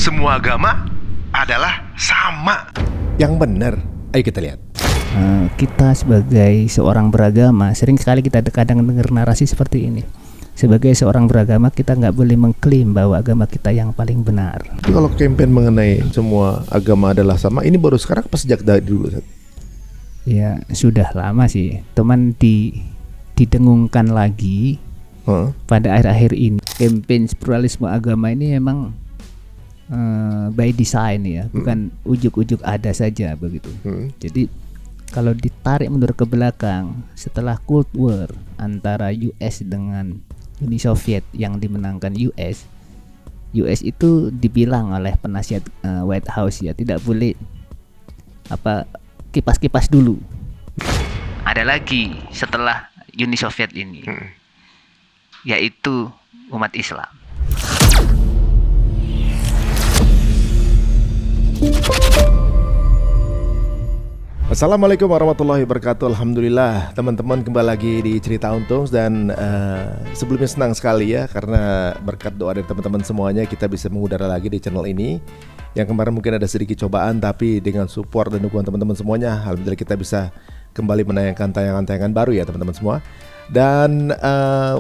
semua agama adalah sama. Yang benar, ayo kita lihat. Kita sebagai seorang beragama sering sekali kita kadang dengar narasi seperti ini. Sebagai seorang beragama kita nggak boleh mengklaim bahwa agama kita yang paling benar. Tapi kalau campaign mengenai semua agama adalah sama, ini baru sekarang apa sejak dari dulu? Ya sudah lama sih, teman didengungkan lagi pada akhir-akhir ini. Campaign pluralisme agama ini memang by design ya, bukan ujuk-ujuk ada saja begitu. Jadi kalau ditarik mundur ke belakang, setelah Cold War antara US dengan Uni Soviet yang dimenangkan US itu dibilang oleh penasihat White House ya tidak boleh kipas-kipas dulu. Ada lagi setelah Uni Soviet ini, yaitu umat Islam. Assalamualaikum warahmatullahi wabarakatuh. Alhamdulillah teman-teman kembali lagi di Cerita Untung. Dan sebelumnya senang sekali ya, karena berkat doa dari teman-teman semuanya kita bisa mengudara lagi di channel ini. Yang kemarin mungkin ada sedikit cobaan, tapi dengan support dan dukungan teman-teman semuanya, alhamdulillah kita bisa kembali menayangkan tayangan-tayangan baru ya teman-teman semua. Dan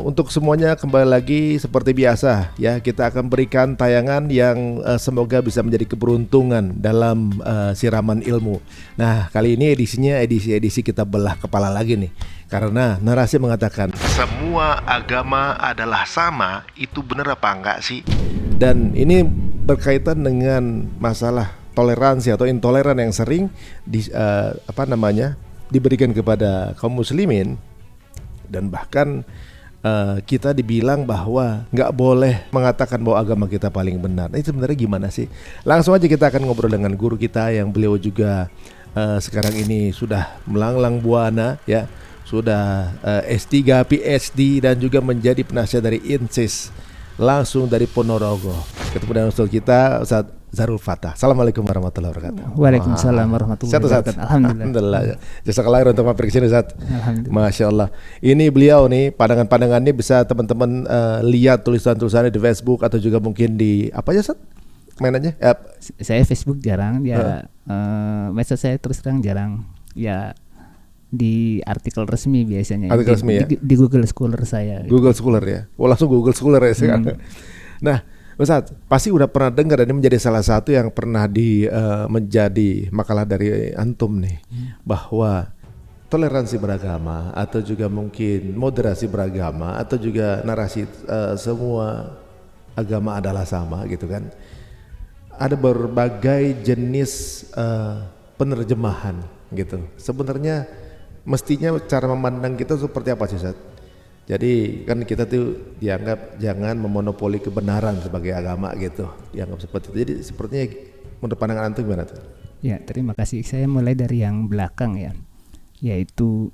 untuk semuanya kembali lagi seperti biasa ya, kita akan berikan tayangan yang semoga bisa menjadi keberuntungan dalam siraman ilmu. Nah kali ini edisinya edisi kita belah kepala lagi nih, karena narasi mengatakan Semua agama adalah sama, itu bener apa enggak sih? dan ini berkaitan dengan masalah toleransi atau intoleran yang sering diberikan kepada kaum muslimin. Dan bahkan kita dibilang bahwa nggak boleh mengatakan bahwa agama kita paling benar. Ini sebenarnya gimana sih? Langsung aja kita akan ngobrol dengan guru kita yang beliau juga sekarang ini sudah melanglang buana ya, sudah S3, PhD dan juga menjadi penasihat dari INSIS langsung dari Ponorogo. Ketemu dengan Ustaz kita, Ustaz Zarul Fatah. Assalamualaikum warahmatullahi wabarakatuh. Waalaikumsalam warahmatullahi wabarakatuh. Alhamdulillah. Jazakallah khairan untuk mampir ke sini, Ustaz. Alhamdulillah. Masya Allah. Ini beliau nih, pandangan-pandangannya bisa teman-teman lihat tulisan-tulisannya di Facebook atau juga mungkin di apa ya, Ustaz? Mainannya? Saya Facebook jarang ya, medsos saya terus terang jarang ya, di artikel resmi biasanya. Artikel resmi ya? Di Google Scholar saya. Google Scholar ya. Langsung Google Scholar ya sekarang. Nah, Ustaz, pasti udah pernah dengar, dan ini menjadi salah satu yang pernah menjadi makalah dari antum nih, bahwa toleransi beragama atau juga mungkin moderasi beragama atau juga narasi semua agama adalah sama gitu kan. Ada berbagai jenis penerjemahan gitu. Sebenarnya mestinya cara memandang kita seperti apa sih, Ustaz? Jadi kan kita tuh dianggap jangan memonopoli kebenaran sebagai agama gitu, dianggap seperti itu. Jadi sepertinya menurut pandangan antum gimana tuh? Ya, terima kasih. Saya mulai dari yang belakang ya, yaitu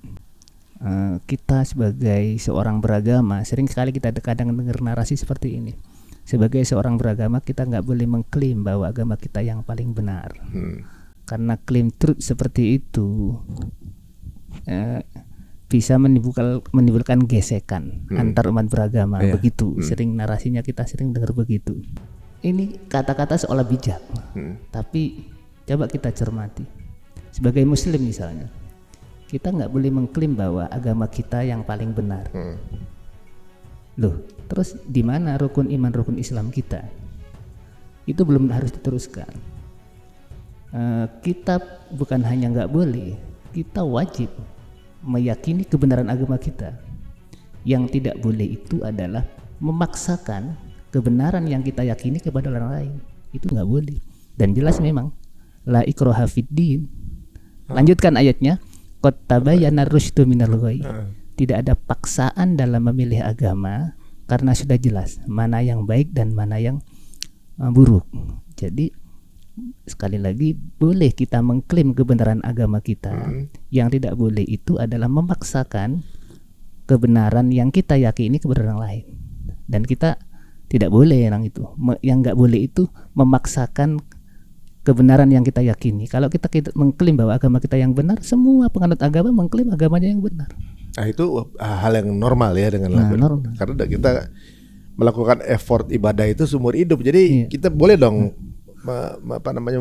kita sebagai seorang beragama sering sekali kita kadang dengar narasi seperti ini. Sebagai seorang beragama kita nggak boleh mengklaim bahwa agama kita yang paling benar, karena klaim truth seperti itu bisa menimbulkan gesekan antar umat beragama. Begitu sering narasinya, kita sering dengar begitu. Ini kata-kata seolah bijak, tapi coba kita cermati. Sebagai muslim misalnya, kita nggak boleh mengklaim bahwa agama kita yang paling benar. Loh, terus di mana rukun iman, rukun Islam kita? Itu belum harus diteruskan. Kita bukan hanya nggak boleh, kita wajib meyakini kebenaran agama kita. Yang tidak boleh itu adalah memaksakan kebenaran yang kita yakini kepada orang lain. Itu nggak boleh. Dan jelas memang la ikraha fiddin. Lanjutkan ayatnya, qad tabayyana rusydu minal ghayy. Tidak ada paksaan dalam memilih agama, karena sudah jelas mana yang baik dan mana yang buruk. Jadi sekali lagi, boleh kita mengklaim kebenaran agama kita. Yang tidak boleh itu adalah memaksakan kebenaran yang kita yakini kepada orang lain. Dan kita tidak boleh yang itu. Yang nggak boleh itu memaksakan kebenaran yang kita yakini. Kalau kita mengklaim bahwa agama kita yang benar, semua penganut agama mengklaim agamanya yang benar. Nah itu hal yang normal ya dengan normal. Karena kita melakukan effort ibadah itu seumur hidup. Jadi kita boleh dong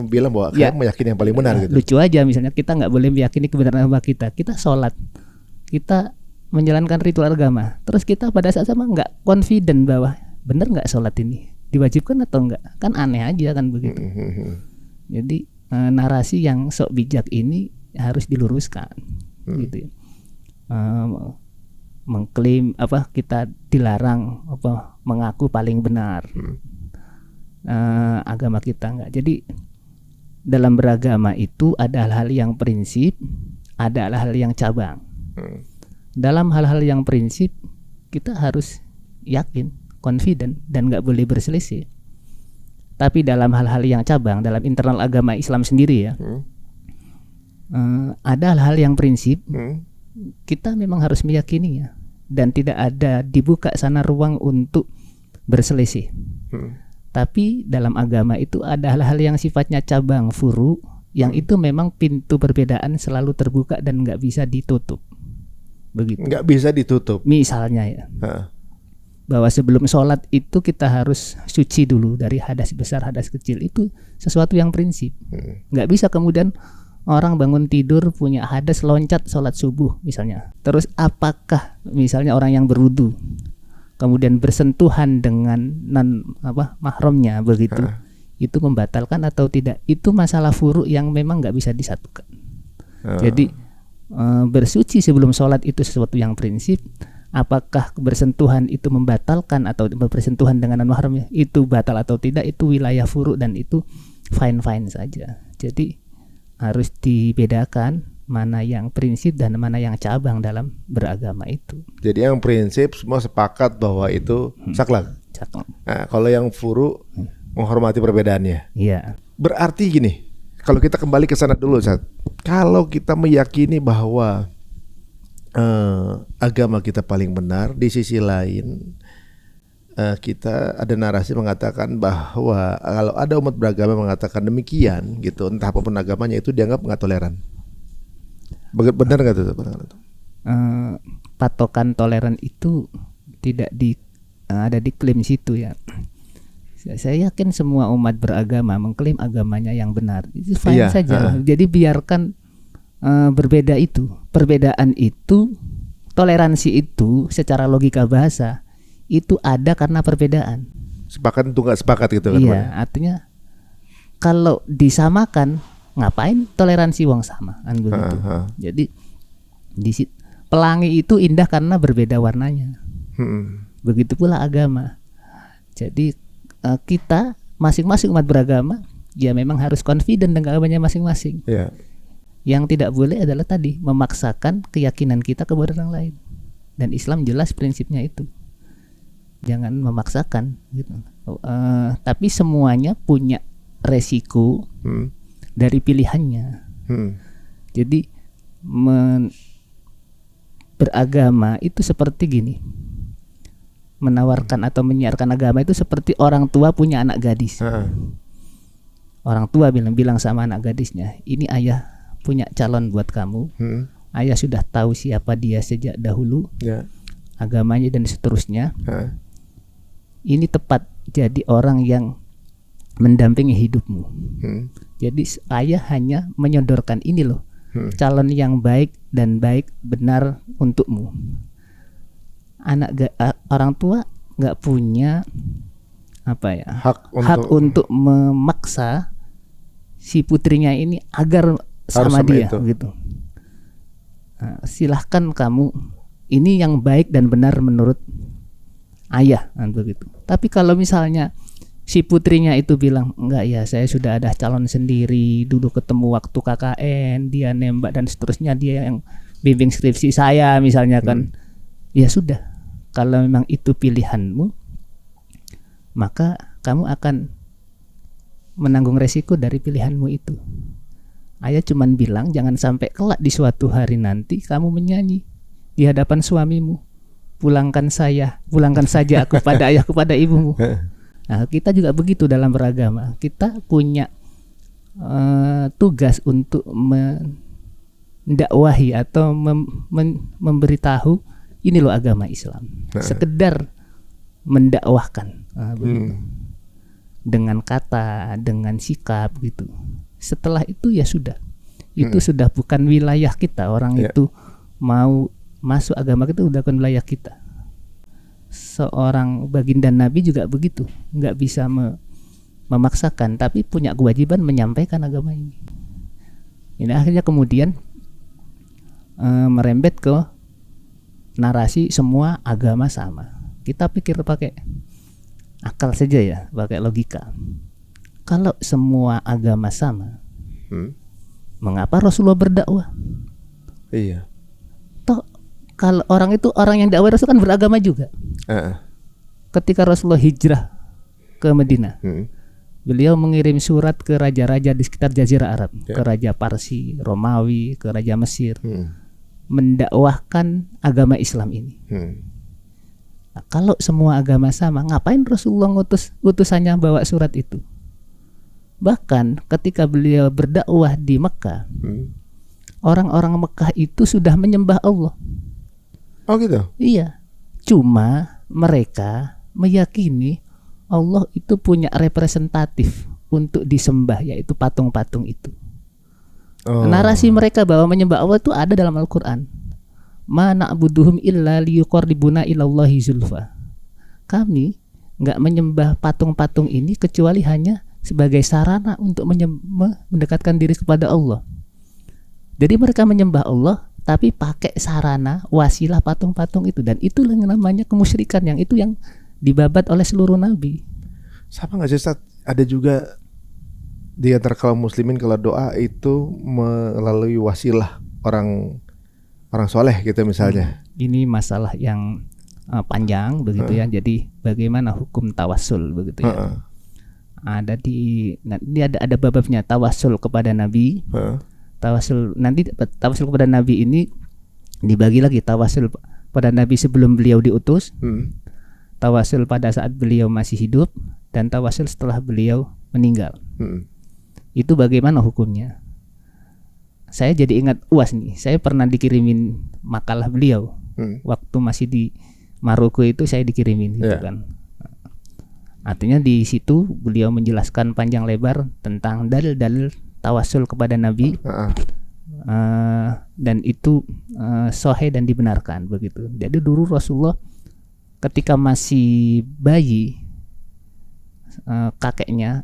bilang bahwa Ya. kamu meyakini yang paling benar gitu. Lucu aja misalnya kita nggak boleh meyakini kebenaran agama kita sholat, kita menjalankan ritual agama, terus kita pada saat sama nggak confident bahwa benar nggak sholat ini diwajibkan atau enggak, kan aneh aja kan begitu. Jadi narasi yang sok bijak ini harus diluruskan gitu ya. Mengklaim kita dilarang mengaku paling benar agama kita enggak. Jadi dalam beragama itu ada hal-hal yang prinsip, ada hal-hal yang cabang. Dalam hal-hal yang prinsip kita harus yakin, confident, dan nggak boleh berselisih. Tapi dalam hal-hal yang cabang, dalam internal agama Islam sendiri ya, ada hal-hal yang prinsip kita memang harus meyakininya dan tidak ada dibuka sana ruang untuk berselisih. Tapi dalam agama itu ada hal-hal yang sifatnya cabang, furu, yang itu memang pintu perbedaan selalu terbuka dan nggak bisa ditutup. Begitu. Nggak bisa ditutup. Misalnya ya, bahwa sebelum sholat itu kita harus suci dulu dari hadas besar, hadas kecil, itu sesuatu yang prinsip. Nggak bisa kemudian orang bangun tidur punya hadas loncat sholat subuh misalnya. Terus apakah misalnya orang yang berwudu kemudian bersentuhan dengan mahramnya begitu, itu membatalkan atau tidak? Itu masalah furu yang memang nggak bisa disatukan. Jadi bersuci sebelum sholat itu sesuatu yang prinsip. Apakah bersentuhan itu membatalkan atau bersentuhan dengan non-mahramnya itu batal atau tidak, itu wilayah furu dan itu fine-fine saja. Jadi harus dibedakan mana yang prinsip dan mana yang cabang dalam beragama itu. Jadi yang prinsip semua sepakat bahwa itu saklek. Nah, kalau yang furu menghormati perbedaannya. Iya. Berarti gini, kalau kita kembali ke sana dulu, Ustaz. Kalau kita meyakini bahwa agama kita paling benar, di sisi lain kita ada narasi mengatakan bahwa kalau ada umat beragama mengatakan demikian gitu, entah apapun agamanya, itu dianggap nggak toleran. Benar nggak tuh? Patokan toleran itu tidak ada di klaim situ ya. Saya yakin semua umat beragama mengklaim agamanya yang benar, itu fine saja. Jadi biarkan berbeda itu, perbedaan itu, toleransi itu secara logika bahasa itu ada karena perbedaan. Sepakat itu nggak sepakat gitu kan? Iya, artinya kalau disamakan ngapain toleransi wong sama kan begitu. Jadi pelangi itu indah karena berbeda warnanya. Begitu pula agama. Jadi kita masing-masing umat beragama ya memang harus confident dengan agamanya masing-masing. Yang tidak boleh adalah tadi memaksakan keyakinan kita kepada orang lain. Dan Islam jelas prinsipnya itu. Jangan memaksakan gitu. Tapi semuanya punya resiko dari pilihannya. Jadi beragama itu seperti gini. Menawarkan atau menyiarkan agama itu seperti orang tua punya anak gadis. Orang tua bilang sama anak gadisnya, ini ayah punya calon buat kamu. Ayah sudah tahu siapa dia sejak dahulu, agamanya dan seterusnya. Ini tepat jadi orang yang mendampingi hidupmu. Jadi ayah hanya menyodorkan ini loh, calon yang baik dan baik benar untukmu. Orang tua nggak punya hak untuk memaksa si putrinya ini agar sama dia itu. Gitu. Nah, silahkan kamu, ini yang baik dan benar menurut ayah begitu. Tapi kalau misalnya si putrinya itu bilang enggak ya, saya sudah ada calon sendiri, dulu ketemu waktu KKN, dia nembak dan seterusnya, dia yang bimbing skripsi saya misalnya kan, ya sudah, kalau memang itu pilihanmu, maka kamu akan menanggung resiko dari pilihanmu itu. Ayah cuman bilang jangan sampai kelak di suatu hari nanti kamu menyanyi di hadapan suamimu, pulangkan saja aku pada ayahku, pada ibumu. Nah, kita juga begitu dalam beragama. Kita punya tugas untuk mendakwahi atau memberitahu ini loh agama Islam. Sekedar mendakwahkan. Begitu. dengan kata, dengan sikap gitu. Setelah itu ya sudah. Itu sudah bukan wilayah kita. Orang itu mau masuk agama kita udah bukan wilayah kita. Seorang baginda Nabi juga begitu, nggak bisa memaksakan, tapi punya kewajiban menyampaikan agama ini. Ini akhirnya kemudian merembet ke narasi semua agama sama. Kita pikir pakai akal saja ya, pakai logika. Kalau semua agama sama, mengapa Rasulullah berdakwah? Iya. Toh kalau orang yang dakwah Rasul kan beragama juga. Ketika Rasulullah hijrah ke Madinah, beliau mengirim surat ke raja-raja di sekitar Jazirah Arab, ke Raja Parsi, Romawi, ke Raja Mesir, mendakwahkan agama Islam ini. Nah, kalau semua agama sama, ngapain Rasulullah ngutus utusannya bawa surat itu? Bahkan ketika beliau berdakwah di Mekah, orang-orang Mekah itu sudah menyembah Allah. Oh gitu? Iya. Cuma mereka meyakini Allah itu punya representatif untuk disembah, yaitu patung-patung itu. Narasi mereka bahwa menyembah Allah itu ada dalam Al-Quran. Ma na'buduhum illa liyuqarribuna ilallahi zulfa. Kami nggak menyembah patung-patung ini kecuali hanya sebagai sarana untuk mendekatkan diri kepada Allah. Jadi mereka menyembah Allah tapi pakai sarana wasilah patung-patung itu, dan itulah yang namanya kemusyrikan, yang itu yang dibabat oleh seluruh nabi. Sama nggak sih Ustaz? Ada juga di antara kaum muslimin kalau doa itu melalui wasilah orang soleh gitu misalnya. Ini masalah yang panjang begitu ya. Jadi bagaimana hukum tawassul begitu ya. Ini ada babnya, tawassul kepada nabi. Tawassul kepada nabi ini dibagi lagi, tawassul pada nabi sebelum beliau diutus, tawassul pada saat beliau masih hidup, dan tawassul setelah beliau meninggal. Itu bagaimana hukumnya? Saya jadi ingat UAS nih. Saya pernah dikirimin makalah beliau waktu masih di Maroko itu, saya dikirimin gitu kan. Artinya di situ beliau menjelaskan panjang lebar tentang dalil-dalil tawassul kepada Nabi, dan itu sahih dan dibenarkan begitu. Jadi dulu Rasulullah ketika masih bayi, kakeknya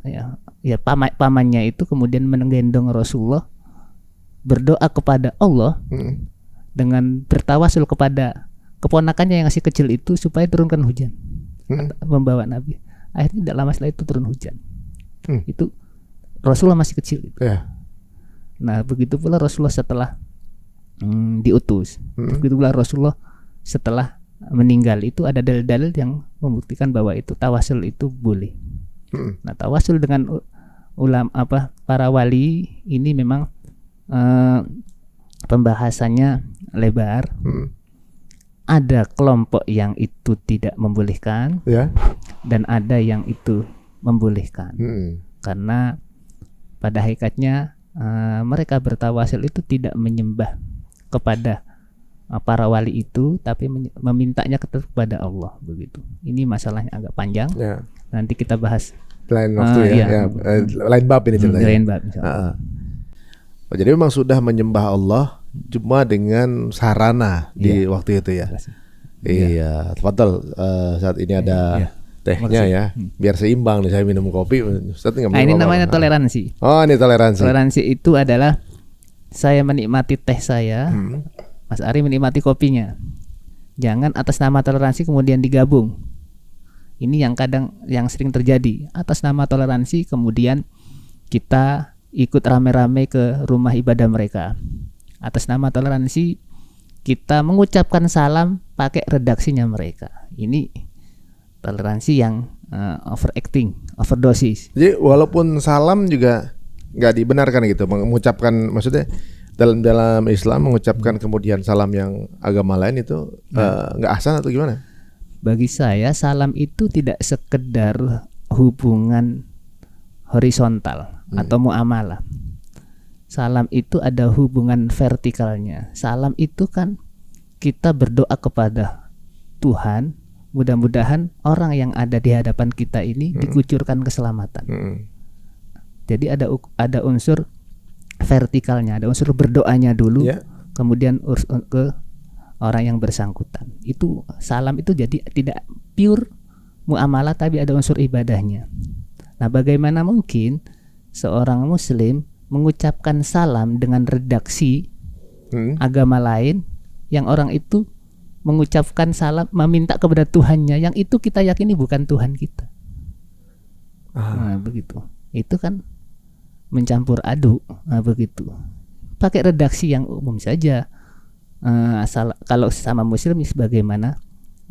pamannya itu kemudian menggendong Rasulullah berdoa kepada Allah dengan bertawasul kepada keponakannya yang masih kecil itu supaya turunkan hujan, membawa Nabi. Akhirnya tidak lama setelah itu turun hujan. Itu Rasulullah masih kecil itu. Nah begitu pula Rasulullah setelah diutus, begitu pula Rasulullah setelah meninggal, itu ada dalil-dalil yang membuktikan bahwa itu tawasul itu boleh. Nah tawasul dengan para wali ini memang pembahasannya lebar. Ada kelompok yang itu tidak membolehkan, dan ada yang itu membolehkan. Karena pada hakikatnya mereka bertawasul itu tidak menyembah kepada para wali itu, tapi memintanya kepada Allah begitu. Ini masalahnya agak panjang. Nanti kita bahas lain waktu lain bab ini ceritanya. Lain bab. Jadi memang sudah menyembah Allah cuma dengan sarana di waktu itu ya. Iya, tafadhol. Saat ini ada tehnya ya, biar seimbang nih saya minum kopi. Ini namanya toleransi. Oh, ini toleransi. Toleransi itu adalah saya menikmati teh saya, Mas Ari menikmati kopinya. Jangan atas nama toleransi kemudian digabung. Ini yang sering terjadi. Atas nama toleransi kemudian kita ikut rame-rame ke rumah ibadah mereka. Atas nama toleransi kita mengucapkan salam pakai redaksinya mereka. Ini toleransi yang overacting, overdosis. Jadi walaupun salam juga nggak dibenarkan gitu, mengucapkan, maksudnya dalam Islam mengucapkan kemudian salam yang agama lain itu nggak ahsan atau gimana? Bagi saya salam itu tidak sekedar hubungan horizontal atau muamalah. Salam itu ada hubungan vertikalnya. Salam itu kan kita berdoa kepada Tuhan mudah-mudahan orang yang ada di hadapan kita ini dikucurkan keselamatan. Jadi ada unsur vertikalnya, ada unsur berdoanya dulu, kemudian ke orang yang bersangkutan. Itu salam itu jadi tidak pure muamalah, tapi ada unsur ibadahnya. Nah, bagaimana mungkin seorang muslim mengucapkan salam dengan redaksi agama lain yang orang itu mengucapkan salam meminta kepada Tuhannya yang itu kita yakini bukan Tuhan kita. Nah, begitu. Itu kan mencampur aduk. Nah, begitu. Pakai redaksi yang umum saja. Asal kalau sama muslim sebagaimana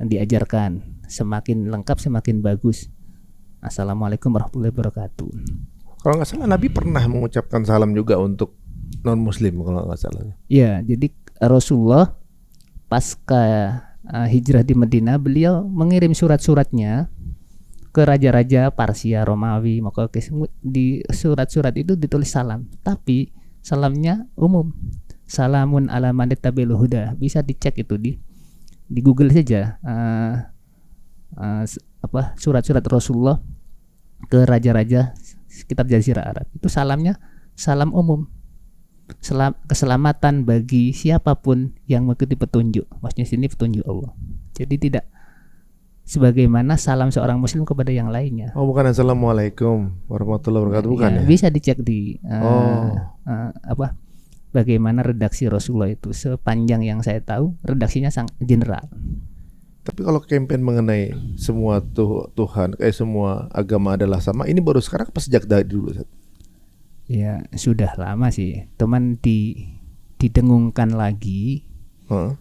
diajarkan, semakin lengkap semakin bagus. Assalamualaikum warahmatullahi wabarakatuh. Kalau nggak salah Nabi pernah mengucapkan salam juga untuk non muslim kalau nggak salah. Ya, jadi Rasulullah pasca hijrah di Madinah, beliau mengirim surat-suratnya ke raja-raja Parsia, Romawi, maka di surat-surat itu ditulis salam, tapi salamnya umum. Salamun ala man tabi'al huda. Bisa dicek itu di Google saja. Surat-surat Rasulullah ke raja-raja sekitar Jazirah Arab. Itu salamnya salam umum. Keselamatan bagi siapapun yang mengikuti petunjuk. Maksudnya sini petunjuk Allah. Jadi tidak sebagaimana salam seorang muslim kepada yang lainnya. Oh, bukan assalamualaikum warahmatullahi wabarakatuh, bukan ya? Bisa dicek di bagaimana redaksi Rasulullah itu. Sepanjang yang saya tahu redaksinya sangat general. Tapi kalau campaign mengenai semua Tuhan, semua agama adalah sama, ini baru sekarang apa sejak dari dulu? Ya sudah lama sih, teman didengungkan lagi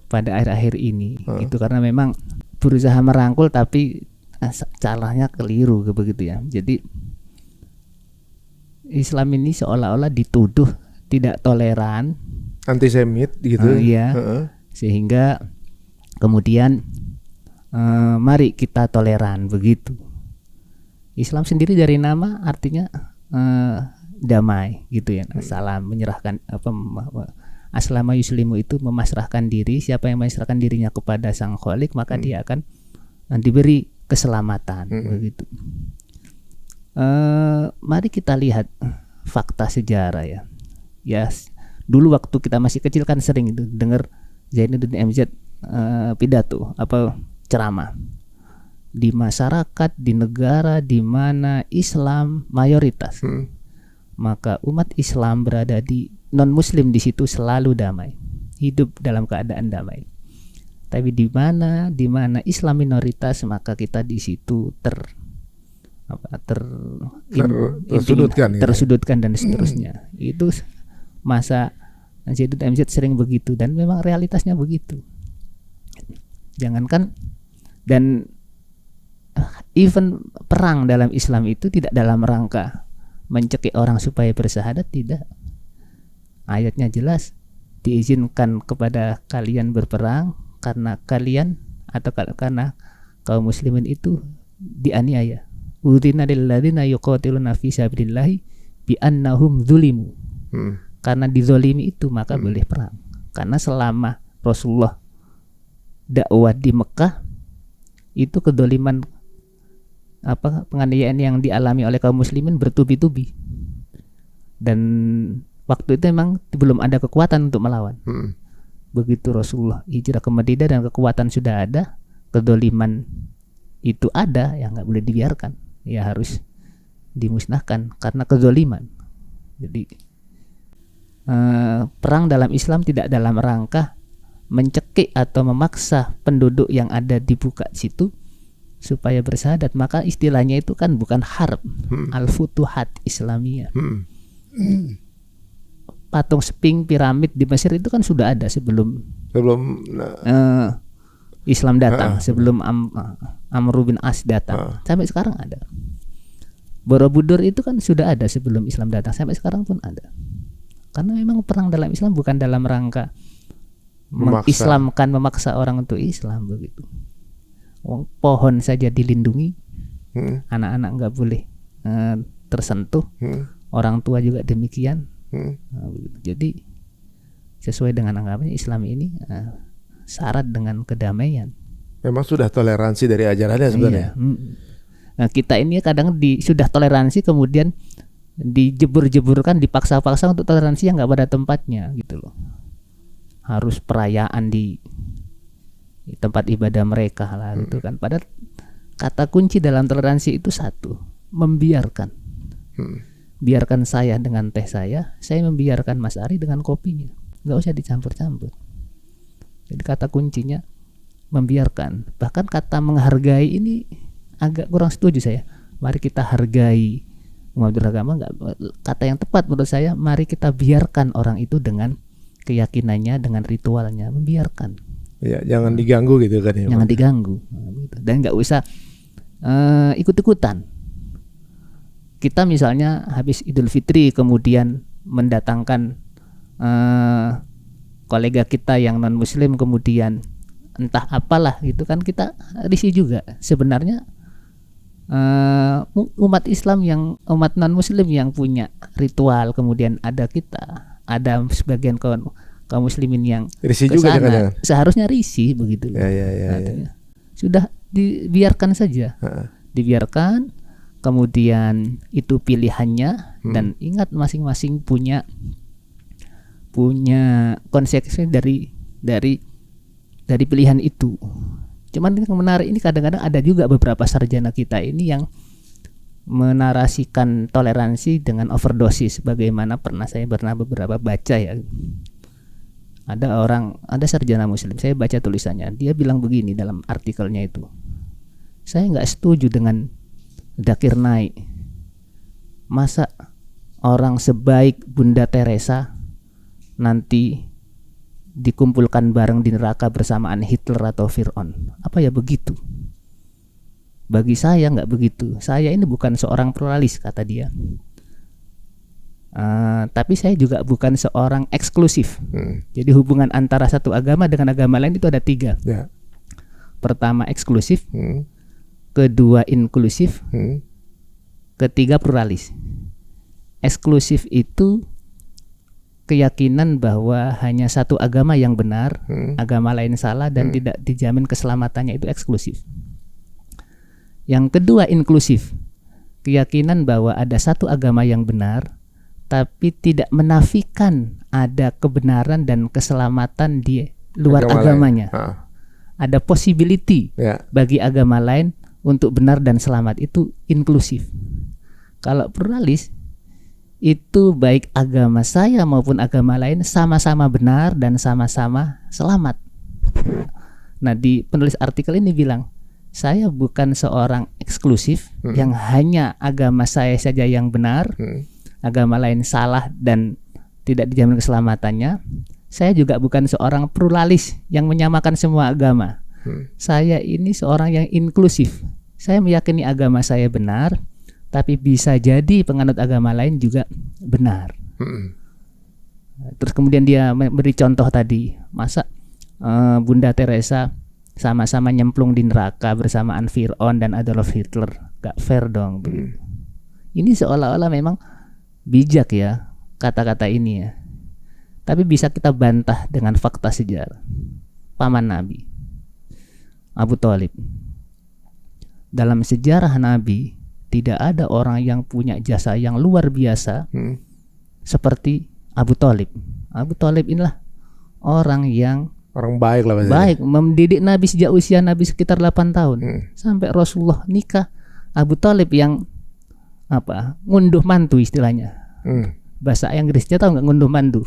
pada akhir-akhir ini. Itu karena memang berusaha merangkul tapi caranya keliru begitu ya. Jadi Islam ini seolah-olah dituduh tidak toleran, antisemit gitu. Sehingga kemudian mari kita toleran begitu. Islam sendiri dari nama artinya damai gitu ya. Salam menyerahkan aslama yuslimu itu memasrahkan diri. Siapa yang memasrahkan dirinya kepada Sang Khalik maka dia akan diberi keselamatan begitu. Mari kita lihat fakta sejarah ya. Dulu waktu kita masih kecil kan sering itu dengar Zainuddin MZ pidato ceramah di masyarakat, di negara di mana Islam mayoritas, maka umat Islam berada di non Muslim di situ selalu damai, hidup dalam keadaan damai. Tapi di mana Islam minoritas, maka kita di situ tersudutkan dan seterusnya. Itu masa Zainuddin MZ sering begitu dan memang realitasnya begitu. Jangankan dan even perang dalam Islam itu tidak dalam rangka mencekik orang supaya bersahadat, tidak. Ayatnya jelas, diizinkan kepada kalian berperang karena kalian atau karena kaum muslimin itu dianiaya. Udzina lil ladzina yuqatiluna fi sabilillahi bi annahum zulimu. Karena dizolimi itu maka boleh perang. Karena selama Rasulullah dakwah di Mekah itu kedoliman penganiayaan yang dialami oleh kaum muslimin bertubi-tubi, dan waktu itu memang belum ada kekuatan untuk melawan. Begitu Rasulullah hijrah ke Madinah dan kekuatan sudah ada, kedoliman itu ada yang nggak boleh dibiarkan, ya harus dimusnahkan karena kedoliman. Jadi perang dalam Islam tidak dalam rangka mencekik atau memaksa penduduk yang ada di buka situ supaya bersahadat. Maka istilahnya itu kan bukan harb, al-futuhat Islamiyah. Patung seping piramid di Mesir itu kan sudah ada sebelum Islam datang, sebelum Amr bin As datang. Sampai sekarang ada. Borobudur itu kan sudah ada sebelum Islam datang, sampai sekarang pun ada. Karena memang perang dalam Islam bukan dalam rangka mengislamkan, memaksa orang untuk Islam begitu. Pohon saja dilindungi, anak-anak nggak boleh tersentuh, orang tua juga demikian. Jadi sesuai dengan agamanya Islam ini syarat dengan kedamaian. Memang sudah toleransi dari ajarannya sebenarnya. Iya. Nah, kita ini kadang sudah toleransi kemudian dijebur-jeburkan, dipaksa-paksa untuk toleransi yang nggak pada tempatnya gitu loh. Harus perayaan di tempat ibadah mereka lah gitu kan. Padahal kata kunci dalam toleransi itu satu, membiarkan. Biarkan saya dengan teh saya membiarkan Mas Ari dengan kopinya. Nggak usah dicampur-campur. Jadi kata kuncinya membiarkan. Bahkan kata menghargai ini agak kurang setuju saya. Mari kita hargai umat beragama, enggak. Kata yang tepat menurut saya, mari kita biarkan orang itu dengan keyakinannya, dengan ritualnya, membiarkan. Ya, jangan diganggu gitu kan ya. Jangan diganggu. Dan enggak usah ikut-ikutan. Kita misalnya habis Idul Fitri kemudian mendatangkan kolega kita yang non muslim kemudian entah apalah gitu kan, kita risih juga. Sebenarnya umat Islam umat non muslim yang punya ritual, kemudian ada sebagian kaum muslimin yang risih juga jangan-jangan. Seharusnya risih begitu. Ya. Sudah dibiarkan saja. Dibiarkan, kemudian itu pilihannya, dan ingat masing-masing punya konsekuensi dari pilihan itu. Cuman yang menarik ini kadang-kadang ada juga beberapa sarjana kita ini yang menarasikan toleransi dengan overdosis. Bagaimana saya pernah beberapa baca ya. Ada sarjana muslim, saya baca tulisannya. Dia bilang begini dalam artikelnya itu. Saya nggak setuju dengan Zakir Naik. Masa orang sebaik Bunda Teresa nanti dikumpulkan bareng di neraka bersamaan Hitler atau Fir'aun? Apa ya begitu? Bagi saya nggak begitu. Saya ini bukan seorang pluralis, kata dia. Tapi saya juga bukan seorang eksklusif. Jadi hubungan antara satu agama dengan agama lain itu ada 3. Ya. Pertama eksklusif, kedua inklusif, ketiga pluralis. Eksklusif itu keyakinan bahwa hanya satu agama yang benar, agama lain salah dan tidak dijamin keselamatannya, itu eksklusif. Yang kedua inklusif, keyakinan bahwa ada satu agama yang benar tapi tidak menafikan ada kebenaran dan keselamatan di luar agamanya. Ada possibility bagi agama lain untuk benar dan selamat, itu inklusif. Kalau pluralis itu baik agama saya maupun agama lain sama-sama benar dan sama-sama selamat. Nah, di penulis artikel ini bilang, saya bukan seorang eksklusif yang hanya agama saya saja yang benar, agama lain salah dan tidak dijamin keselamatannya. Saya juga bukan seorang pluralis yang menyamakan semua agama. Saya ini seorang yang inklusif. Saya meyakini agama saya benar, tapi bisa jadi penganut agama lain juga benar. Terus kemudian dia beri contoh tadi, masa Bunda Teresa sama-sama nyemplung di neraka bersamaan Fir'aun dan Adolf Hitler? Gak fair dong. Ini seolah-olah memang bijak ya kata-kata ini ya, tapi bisa kita bantah dengan fakta sejarah. Paman Nabi Abu Thalib, dalam sejarah Nabi tidak ada orang yang punya jasa yang luar biasa seperti Abu Thalib. Abu Thalib inilah orang baik lah, baik, mendidik Nabi sejak usia Nabi sekitar 8 tahun sampai Rasulullah nikah. Abu Thalib yang ngunduh mantu istilahnya. Bahasa Inggrisnya tahu nggak ngunduh mantu?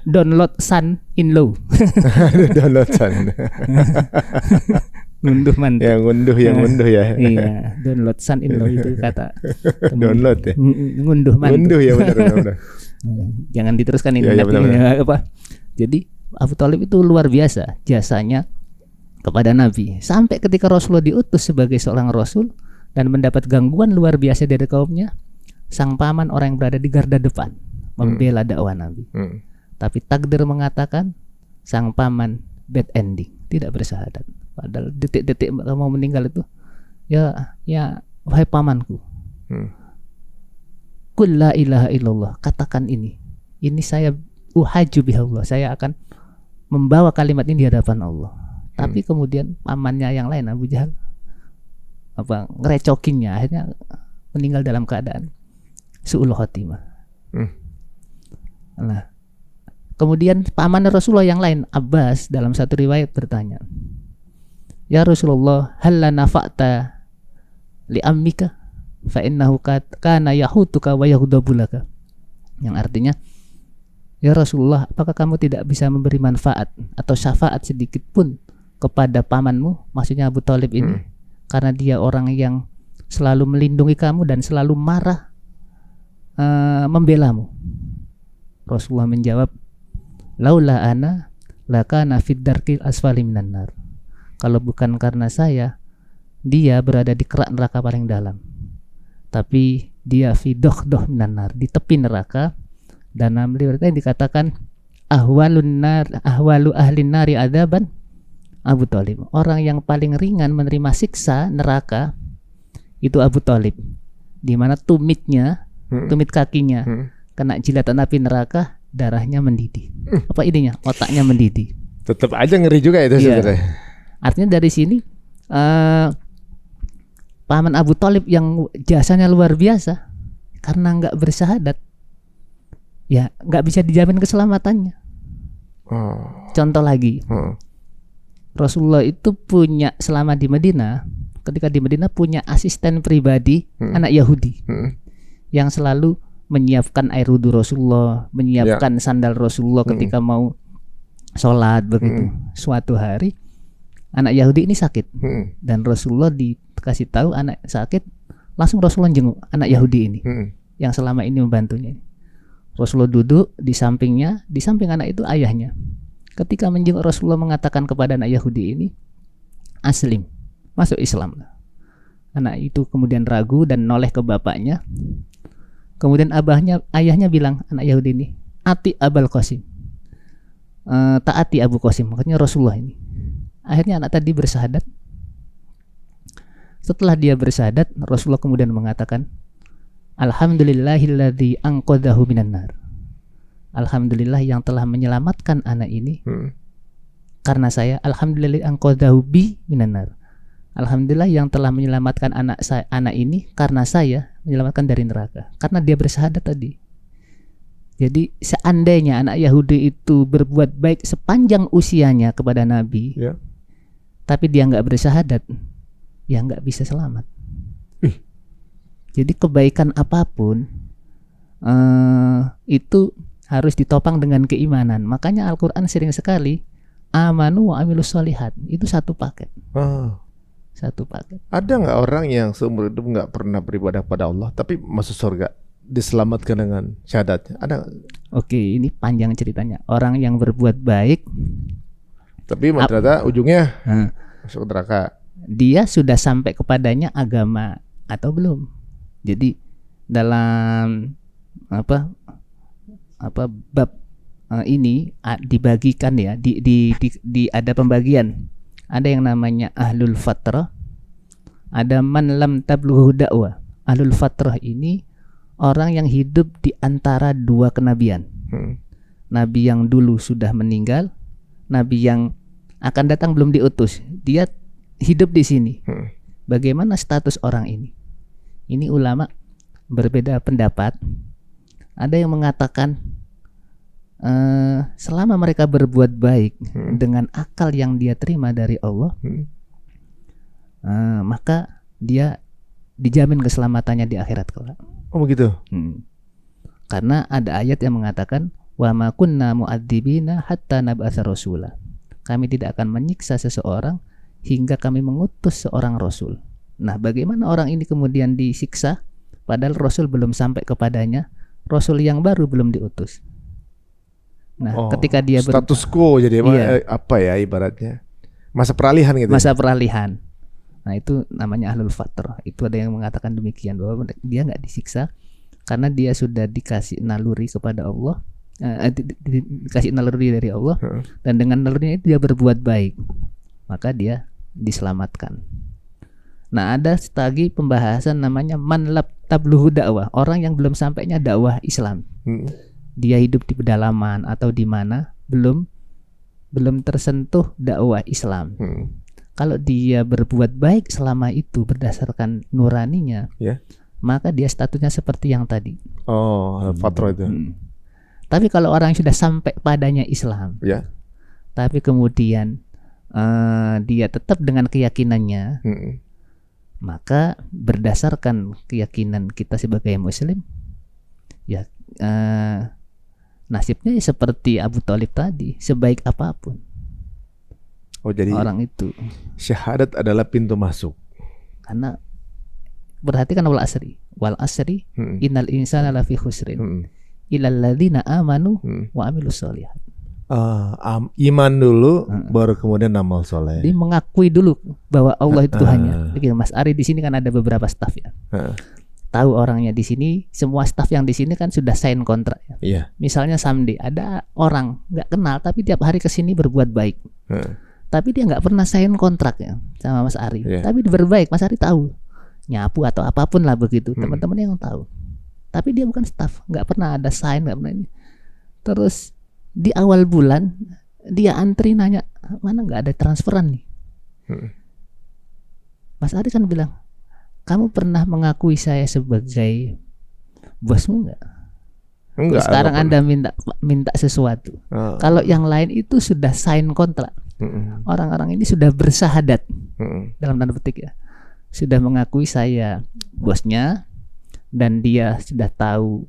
Download son in law. Download son. Ngunduh mantu. Ngunduh ya. Iya, download son in law itu kata. Download ya. Ngunduh mantu. Ngunduh ya, benar. Jangan diteruskan ini. Ya, benar. Jadi Abu Thalib itu luar biasa jasanya kepada Nabi, sampai ketika Rasulullah diutus sebagai seorang rasul dan mendapat gangguan luar biasa dari kaumnya, sang paman orang yang berada di garda depan membela dakwah Nabi. Tapi takdir mengatakan sang paman bad ending, tidak bersyahadat. Padahal detik-detik mau meninggal itu, ya wahai pamanku, qul la ilaha illallah, katakan ini saya uhaju bihallah, saya akan membawa kalimat ini di hadapan Allah. Tapi kemudian pamannya yang lain, Abu Jahal, ngerecokinnya, akhirnya meninggal dalam keadaan su'ul khotimah. Nah, kemudian paman Rasulullah yang lain, Abbas, dalam satu riwayat bertanya, ya Rasulullah, hal la nafa'ta li ammika fa innahu kana yahutuka wa yahudabulaka. Yang artinya, ya Rasulullah, apakah kamu tidak bisa memberi manfaat atau syafaat sedikit pun kepada pamanmu, maksudnya Abu Thalib ini, karena dia orang yang selalu melindungi kamu dan selalu marah membelamu. Rasulullah menjawab, laula ana lakana fid darkil asfali minan nar. Kalau bukan karena saya, dia berada di kerak neraka paling dalam. Tapi dia fi dohdoh minan nar, di tepi neraka. Dan dalam riwayat yang dikatakan ahwalu ahlin nari adzaban Abu Thalib. Orang yang paling ringan menerima siksa neraka itu Abu Thalib. Di mana tumit kakinya kena jilatan api neraka, darahnya mendidih. Apa idenya? Otaknya mendidih. Tetap aja ngeri juga itu sebenarnya. Artinya dari sini paman Abu Thalib yang jasanya luar biasa, karena nggak bersahadat, ya nggak bisa dijamin keselamatannya. Contoh lagi, Rasulullah itu punya selama di Madinah, ketika di Madinah punya asisten pribadi anak Yahudi yang selalu menyiapkan air wudhu Rasulullah, menyiapkan sandal Rasulullah ketika mau sholat begitu. Suatu hari anak Yahudi ini sakit dan Rasulullah dikasih tahu anak sakit, langsung Rasulullah jenguk anak Yahudi ini yang selama ini membantunya. Rasulullah duduk di sampingnya, di samping anak itu ayahnya. Ketika menjenguk, Rasulullah mengatakan kepada anak Yahudi ini, aslim, masuk Islam. Anak itu kemudian ragu dan noleh ke bapaknya. Kemudian ayahnya bilang, anak Yahudi ini, ati Abul Qasim, taati Abu Qasim, makanya Rasulullah ini. Akhirnya anak tadi bersahadat. Setelah dia bersahadat, Rasulullah kemudian mengatakan, alhamdulillahilladzi anqadhahu minan nar. Alhamdulillah yang telah menyelamatkan anak ini karena saya. Alhamdulillah anqadhahu bi minan nar. Alhamdulillah yang telah menyelamatkan anak ini karena saya menyelamatkan dari neraka, karena dia bersahadat tadi. Jadi seandainya anak Yahudi itu berbuat baik sepanjang usianya kepada Nabi, tapi dia nggak bersahadat, ya nggak bisa selamat. Jadi kebaikan apapun itu harus ditopang dengan keimanan. Makanya Al-Quran sering sekali amanu wa amilus sholihat, itu satu paket. Satu paket. Ada nggak orang yang seumur hidup nggak pernah beribadah pada Allah tapi masuk surga, diselamatkan dengan syahadatnya? Ada nggak? Oke, ini panjang ceritanya. Orang yang berbuat baik tapi ternyata ujungnya masuk neraka. Dia sudah sampai kepadanya agama atau belum? Jadi dalam bab ini dibagikan ya, di ada pembagian. Ada yang namanya ahlul fatrah, ada man lam tablughu da'wah. Ahlul fatrah ini orang yang hidup di antara dua kenabian. Nabi yang dulu sudah meninggal, nabi yang akan datang belum diutus. Dia hidup di sini. Bagaimana status orang ini? Ini ulama berbeda pendapat. Ada yang mengatakan selama mereka berbuat baik dengan akal yang dia terima dari Allah, maka dia dijamin keselamatannya di akhirat kelak. Oh begitu. Karena ada ayat yang mengatakan wa ma kunna mu'adzibina hatta nab'atsa rasula. Kami tidak akan menyiksa seseorang hingga kami mengutus seorang rasul. Nah, bagaimana orang ini kemudian disiksa padahal rasul belum sampai kepadanya, rasul yang baru belum diutus. Nah, ketika dia status quo jadi apa ya ibaratnya? Masa peralihan gitu. Masa peralihan. Nah, itu namanya ahlul fatrah. Itu ada yang mengatakan demikian, bahwa dia nggak disiksa karena dia sudah dikasih naluri kepada Allah, dikasih naluri dari Allah, dan dengan nalurinya itu dia berbuat baik, maka dia diselamatkan. Nah, ada lagi pembahasan namanya man lam tablughu da'wah, orang yang belum sampainya dakwah Islam. Dia hidup di pedalaman atau di mana belum belum tersentuh dakwah Islam. Kalau dia berbuat baik selama itu berdasarkan nuraninya, Ya. maka dia statusnya seperti yang tadi. Oh, al-fatrah itu. Tapi kalau orang yang sudah sampai padanya Islam, Ya. tapi kemudian dia tetap dengan keyakinannya, maka berdasarkan keyakinan kita sebagai Muslim, ya nasibnya seperti Abu Thalib tadi, sebaik apapun Oh, jadi orang itu. syahadat adalah pintu masuk. Karena perhatikan wal asri innal insana lafi khusrin illal ladzina amanu wa amilus sholihat. Iman dulu, baru kemudian amal soleh. Dia mengakui dulu bahwa Allah itu Tuhannya. Jadi Mas Ari di sini kan ada beberapa staf ya. Tahu orangnya di sini, semua staf yang di sini kan sudah sign kontrak ya. Iya. Misalnya someday ada orang nggak kenal tapi tiap hari kesini berbuat baik. Tapi dia nggak pernah sign kontrak ya sama Mas Ari. Tapi dia berbaik, Mas Ari tahu. Nyapu atau apapun lah begitu, teman-teman yang tahu. Tapi dia bukan staf, nggak pernah ada sign, nggak pernah ini. Terus di awal bulan dia antri nanya, mana nggak ada transferan nih. Mas Ari kan bilang, kamu pernah mengakui saya sebagai bosmu nggak? Enggak. Sekarang Anda minta sesuatu. Kalau yang lain itu sudah sign kontrak. Orang-orang ini sudah bersahadat dalam tanda petik ya, sudah mengakui saya bosnya, dan dia sudah tahu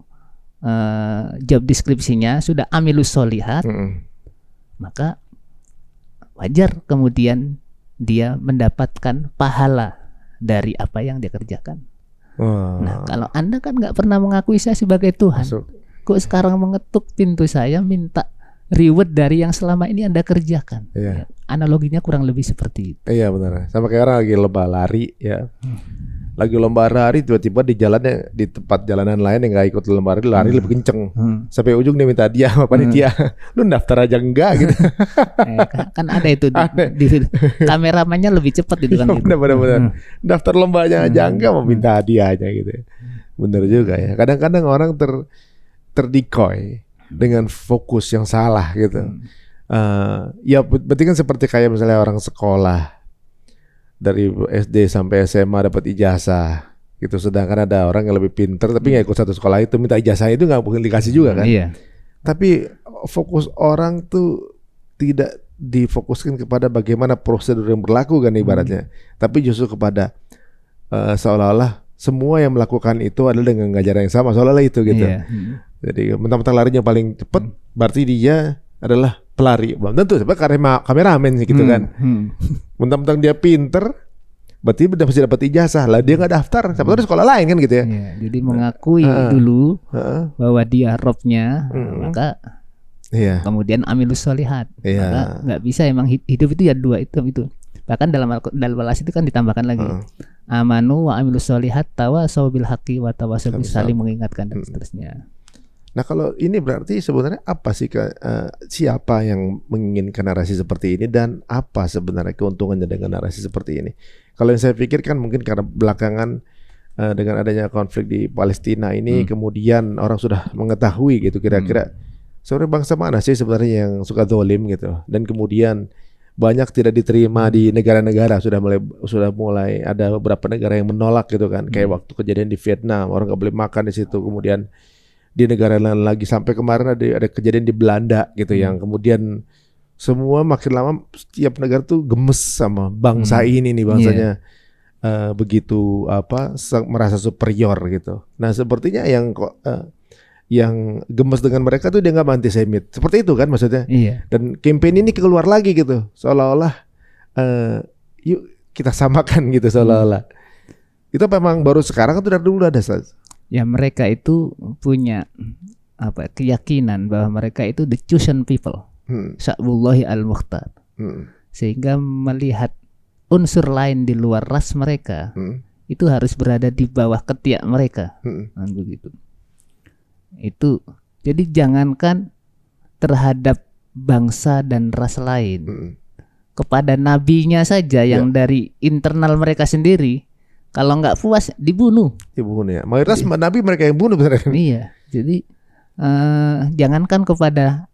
job deskripsinya, sudah amilus sholihat, maka wajar kemudian dia mendapatkan pahala dari apa yang dia kerjakan. Nah, kalau Anda kan nggak pernah mengakui saya sebagai Tuhan, kok sekarang mengetuk pintu saya minta reward dari yang selama ini Anda kerjakan. Iya. Analoginya kurang lebih seperti itu. Iya benar. Sama kayak orang lagi lomba lari ya. Lagi lomba lari, tiba-tiba di jalannya, di tempat jalanan lain yang nggak ikut lomba lari lebih kenceng. Sampai ujung dia minta dia sama panitia, lu daftar aja enggak gitu. Kan ada itu di kameramannya lebih cepat itu kan. Benar-benar. Daftar lombanya aja enggak, mau minta hadiahnya gitu. Bener juga ya. Kadang-kadang orang terdikoy dengan fokus yang salah gitu. Ya berarti kan seperti kayak misalnya orang sekolah dari SD sampai SMA dapat ijazah gitu, sedangkan ada orang yang lebih pintar tapi nggak ikut satu sekolah itu, minta ijazah itu nggak mungkin dikasih juga kan. Iya. Tapi fokus orang tuh tidak difokuskan kepada bagaimana prosedur yang berlaku kan ibaratnya, tapi justru kepada seolah-olah semua yang melakukan itu adalah dengan ngajaran yang sama, seolah-olah itu gitu. Iya. Jadi mentang-mentang larinya paling cepat, berarti dia adalah pelari. Belum tentu, sebab kameramen sih gitu kan. Mentang-mentang dia pinter, berarti udah pasti dapat ijazah lah. Dia nggak daftar, siapa tahu di sekolah lain kan gitu ya. Iya, jadi mengakui dulu bahwa dia robnya, maka kemudian amilus sholihat. Maka nggak bisa, emang hidup itu ya dua itu. Bahkan dalam al-Qur'an itu kan ditambahkan lagi. Amanu wa amilus sholihat tawasau bil haqqi wa tawasau bis saling mengingatkan dan seterusnya. Nah kalau ini berarti sebenarnya apa sih siapa yang menginginkan narasi seperti ini, dan apa sebenarnya keuntungannya dengan narasi seperti ini? Kalau yang saya pikirkan mungkin karena belakangan dengan adanya konflik di Palestina ini, kemudian orang sudah mengetahui gitu kira-kira sebenarnya bangsa mana sih sebenarnya yang suka zalim gitu, dan kemudian banyak tidak diterima di negara-negara, sudah mulai ada beberapa negara yang menolak gitu kan, kayak waktu kejadian di Vietnam orang nggak boleh makan di situ, kemudian di negara lain lagi, sampai kemarin ada kejadian di Belanda gitu yang kemudian semua makin lama setiap negara tuh gemes sama bangsa ini nih, bangsanya begitu merasa superior gitu. Nah sepertinya yang gemes dengan mereka tuh dianggap antisemit, seperti itu kan maksudnya. Iya. Dan campaign ini keluar lagi gitu, seolah-olah yuk kita samakan gitu, seolah-olah. Itu memang baru sekarang atau dari dulu ada? Ya mereka itu punya keyakinan bahwa mereka itu the chosen people, Sya'bullahi al-Mukhtar, sehingga melihat unsur lain di luar ras mereka itu harus berada di bawah ketiak mereka, begitu. Itu jadi jangankan terhadap bangsa dan ras lain, kepada nabinya saja yang dari internal mereka sendiri, kalau nggak puas dibunuh ya. Mayoritas nabi mereka yang bunuh benar. Iya. Jadi jangankan kepada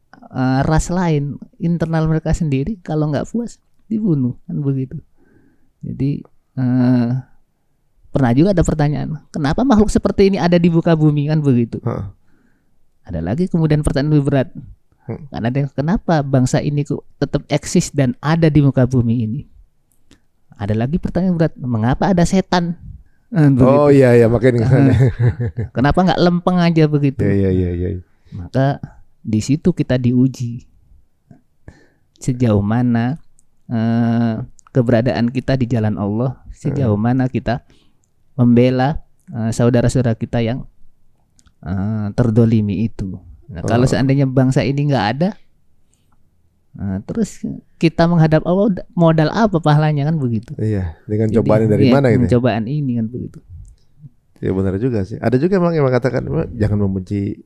ras lain, internal mereka sendiri, kalau nggak puas dibunuh, kan begitu. Jadi pernah juga ada pertanyaan, kenapa makhluk seperti ini ada di muka bumi, kan begitu. Ada lagi kemudian pertanyaan lebih berat, karena kenapa bangsa ini kok tetap eksis dan ada di muka bumi ini. Ada lagi pertanyaan berat, mengapa ada setan? Oh iya makin kenapa nggak lempeng aja begitu? Iya. Maka di situ kita diuji sejauh mana keberadaan kita di jalan Allah, sejauh mana kita membela saudara-saudara kita yang terdolimi itu. Nah, kalau seandainya bangsa ini nggak ada, terus kita menghadap Allah, modal apa pahalanya, kan begitu. Iya, dengan cobaan dari mana gitu. Cobaan ini kan begitu. Ya benar juga sih. Ada juga yang mengatakan jangan membenci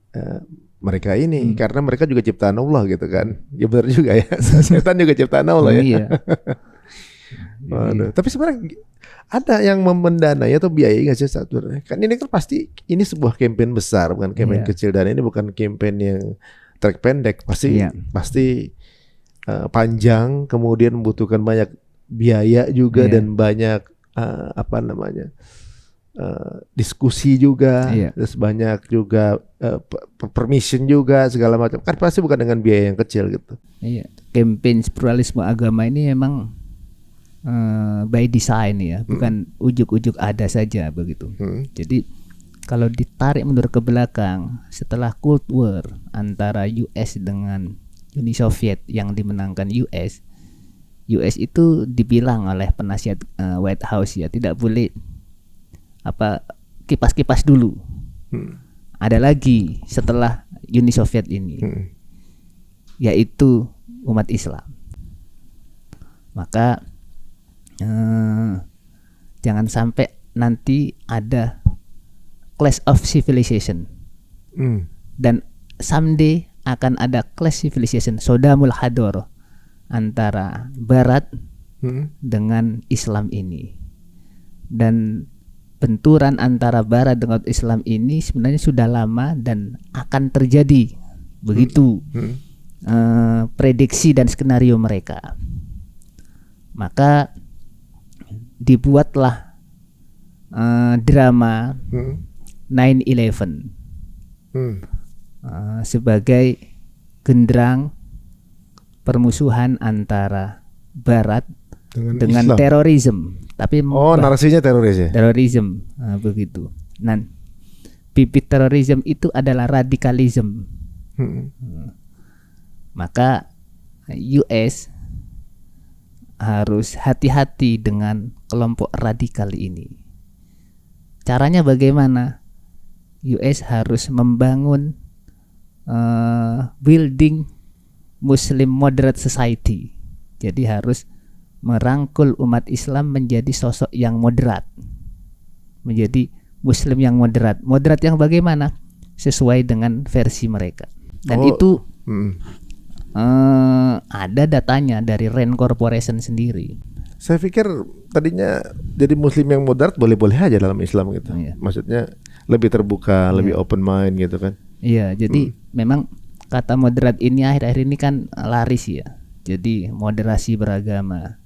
mereka ini karena mereka juga ciptaan Allah gitu kan. Ya benar juga ya. Setan juga ciptaan Allah ya. Iya. Waduh. Tapi sebenarnya ada yang mendanai atau biayai nggak sih sebenarnya? Kan ini kan pasti ini sebuah campaign besar, bukan campaign kecil, dan ini bukan campaign yang trek pendek. Pasti panjang, kemudian membutuhkan banyak biaya juga dan banyak diskusi juga, terus banyak juga permission juga segala macam. Kan pasti bukan dengan biaya yang kecil gitu. Iya, campaign pluralisme agama ini memang by design ya, bukan ujuk-ujuk ada saja begitu. Jadi kalau ditarik mundur ke belakang, setelah Cold War antara US dengan Uni Soviet yang dimenangkan US itu dibilang oleh penasihat White House ya, tidak boleh kipas-kipas dulu. Ada lagi setelah Uni Soviet ini, yaitu umat Islam. Maka jangan sampai nanti ada clash of civilization, dan someday akan ada clash civilization, sodamul hador, antara Barat dengan Islam ini. Dan benturan antara Barat dengan Islam ini sebenarnya sudah lama dan akan terjadi. Begitu prediksi dan skenario mereka. Maka dibuatlah drama 9/11 sebagai genderang permusuhan antara Barat dengan terorisme. Tapi narasinya teroris ya? Terorisme, begitu. Nah, bibit terorisme itu adalah radikalisme. Maka US harus hati-hati dengan kelompok radikal ini. Caranya bagaimana? US harus membangun building Muslim moderate society. Jadi harus merangkul umat Islam menjadi sosok yang moderat, menjadi Muslim yang moderat. Moderat yang bagaimana? Sesuai dengan versi mereka. Dan itu ada datanya dari Rand Corporation sendiri. Saya pikir tadinya jadi Muslim yang moderat boleh-boleh aja dalam Islam gitu. Maksudnya lebih terbuka, lebih open mind gitu kan. Iya, jadi memang kata moderat ini akhir-akhir ini kan laris ya. Jadi moderasi beragama.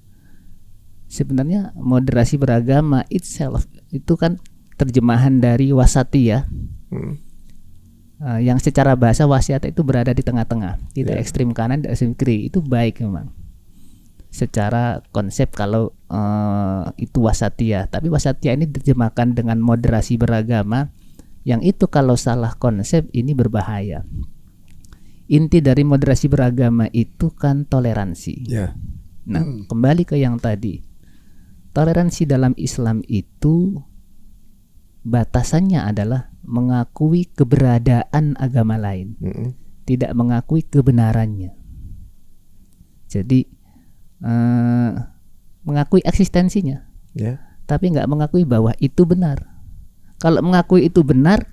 Sebenarnya moderasi beragama itself itu kan terjemahan dari wasatiyah. Yang secara bahasa wasiat itu berada di tengah-tengah, tidak ekstrim kanan, tidak ekstrim kiri. Itu baik memang secara konsep kalau itu wasatiyah. Tapi wasatiyah ini diterjemahkan dengan moderasi beragama, yang itu kalau salah konsep ini berbahaya. Inti dari moderasi beragama itu kan toleransi. Nah, kembali ke yang tadi, toleransi dalam Islam itu batasannya adalah mengakui keberadaan agama lain, tidak mengakui kebenarannya. Jadi mengakui eksistensinya, tapi nggak mengakui bahwa itu benar. Kalau mengakui itu benar,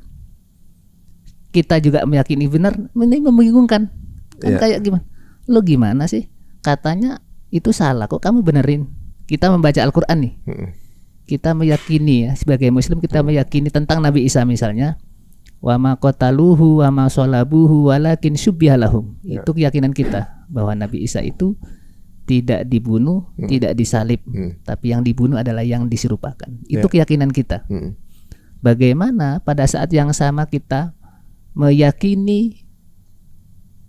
kita juga meyakini benar, ini membingungkan. Kan kayak gimana? Lo gimana sih? Katanya itu salah, kok kamu benerin? Kita membaca Al-Quran nih. Kita meyakini ya, sebagai Muslim kita meyakini tentang Nabi Isa misalnya, wa ma qataluhu wa ma shalabuhu walakin syubbiha lahum. Ya. Itu keyakinan kita bahwa Nabi Isa itu tidak dibunuh, tidak disalib, tapi yang dibunuh adalah yang diserupakan. Itu keyakinan kita. Bagaimana pada saat yang sama kita meyakini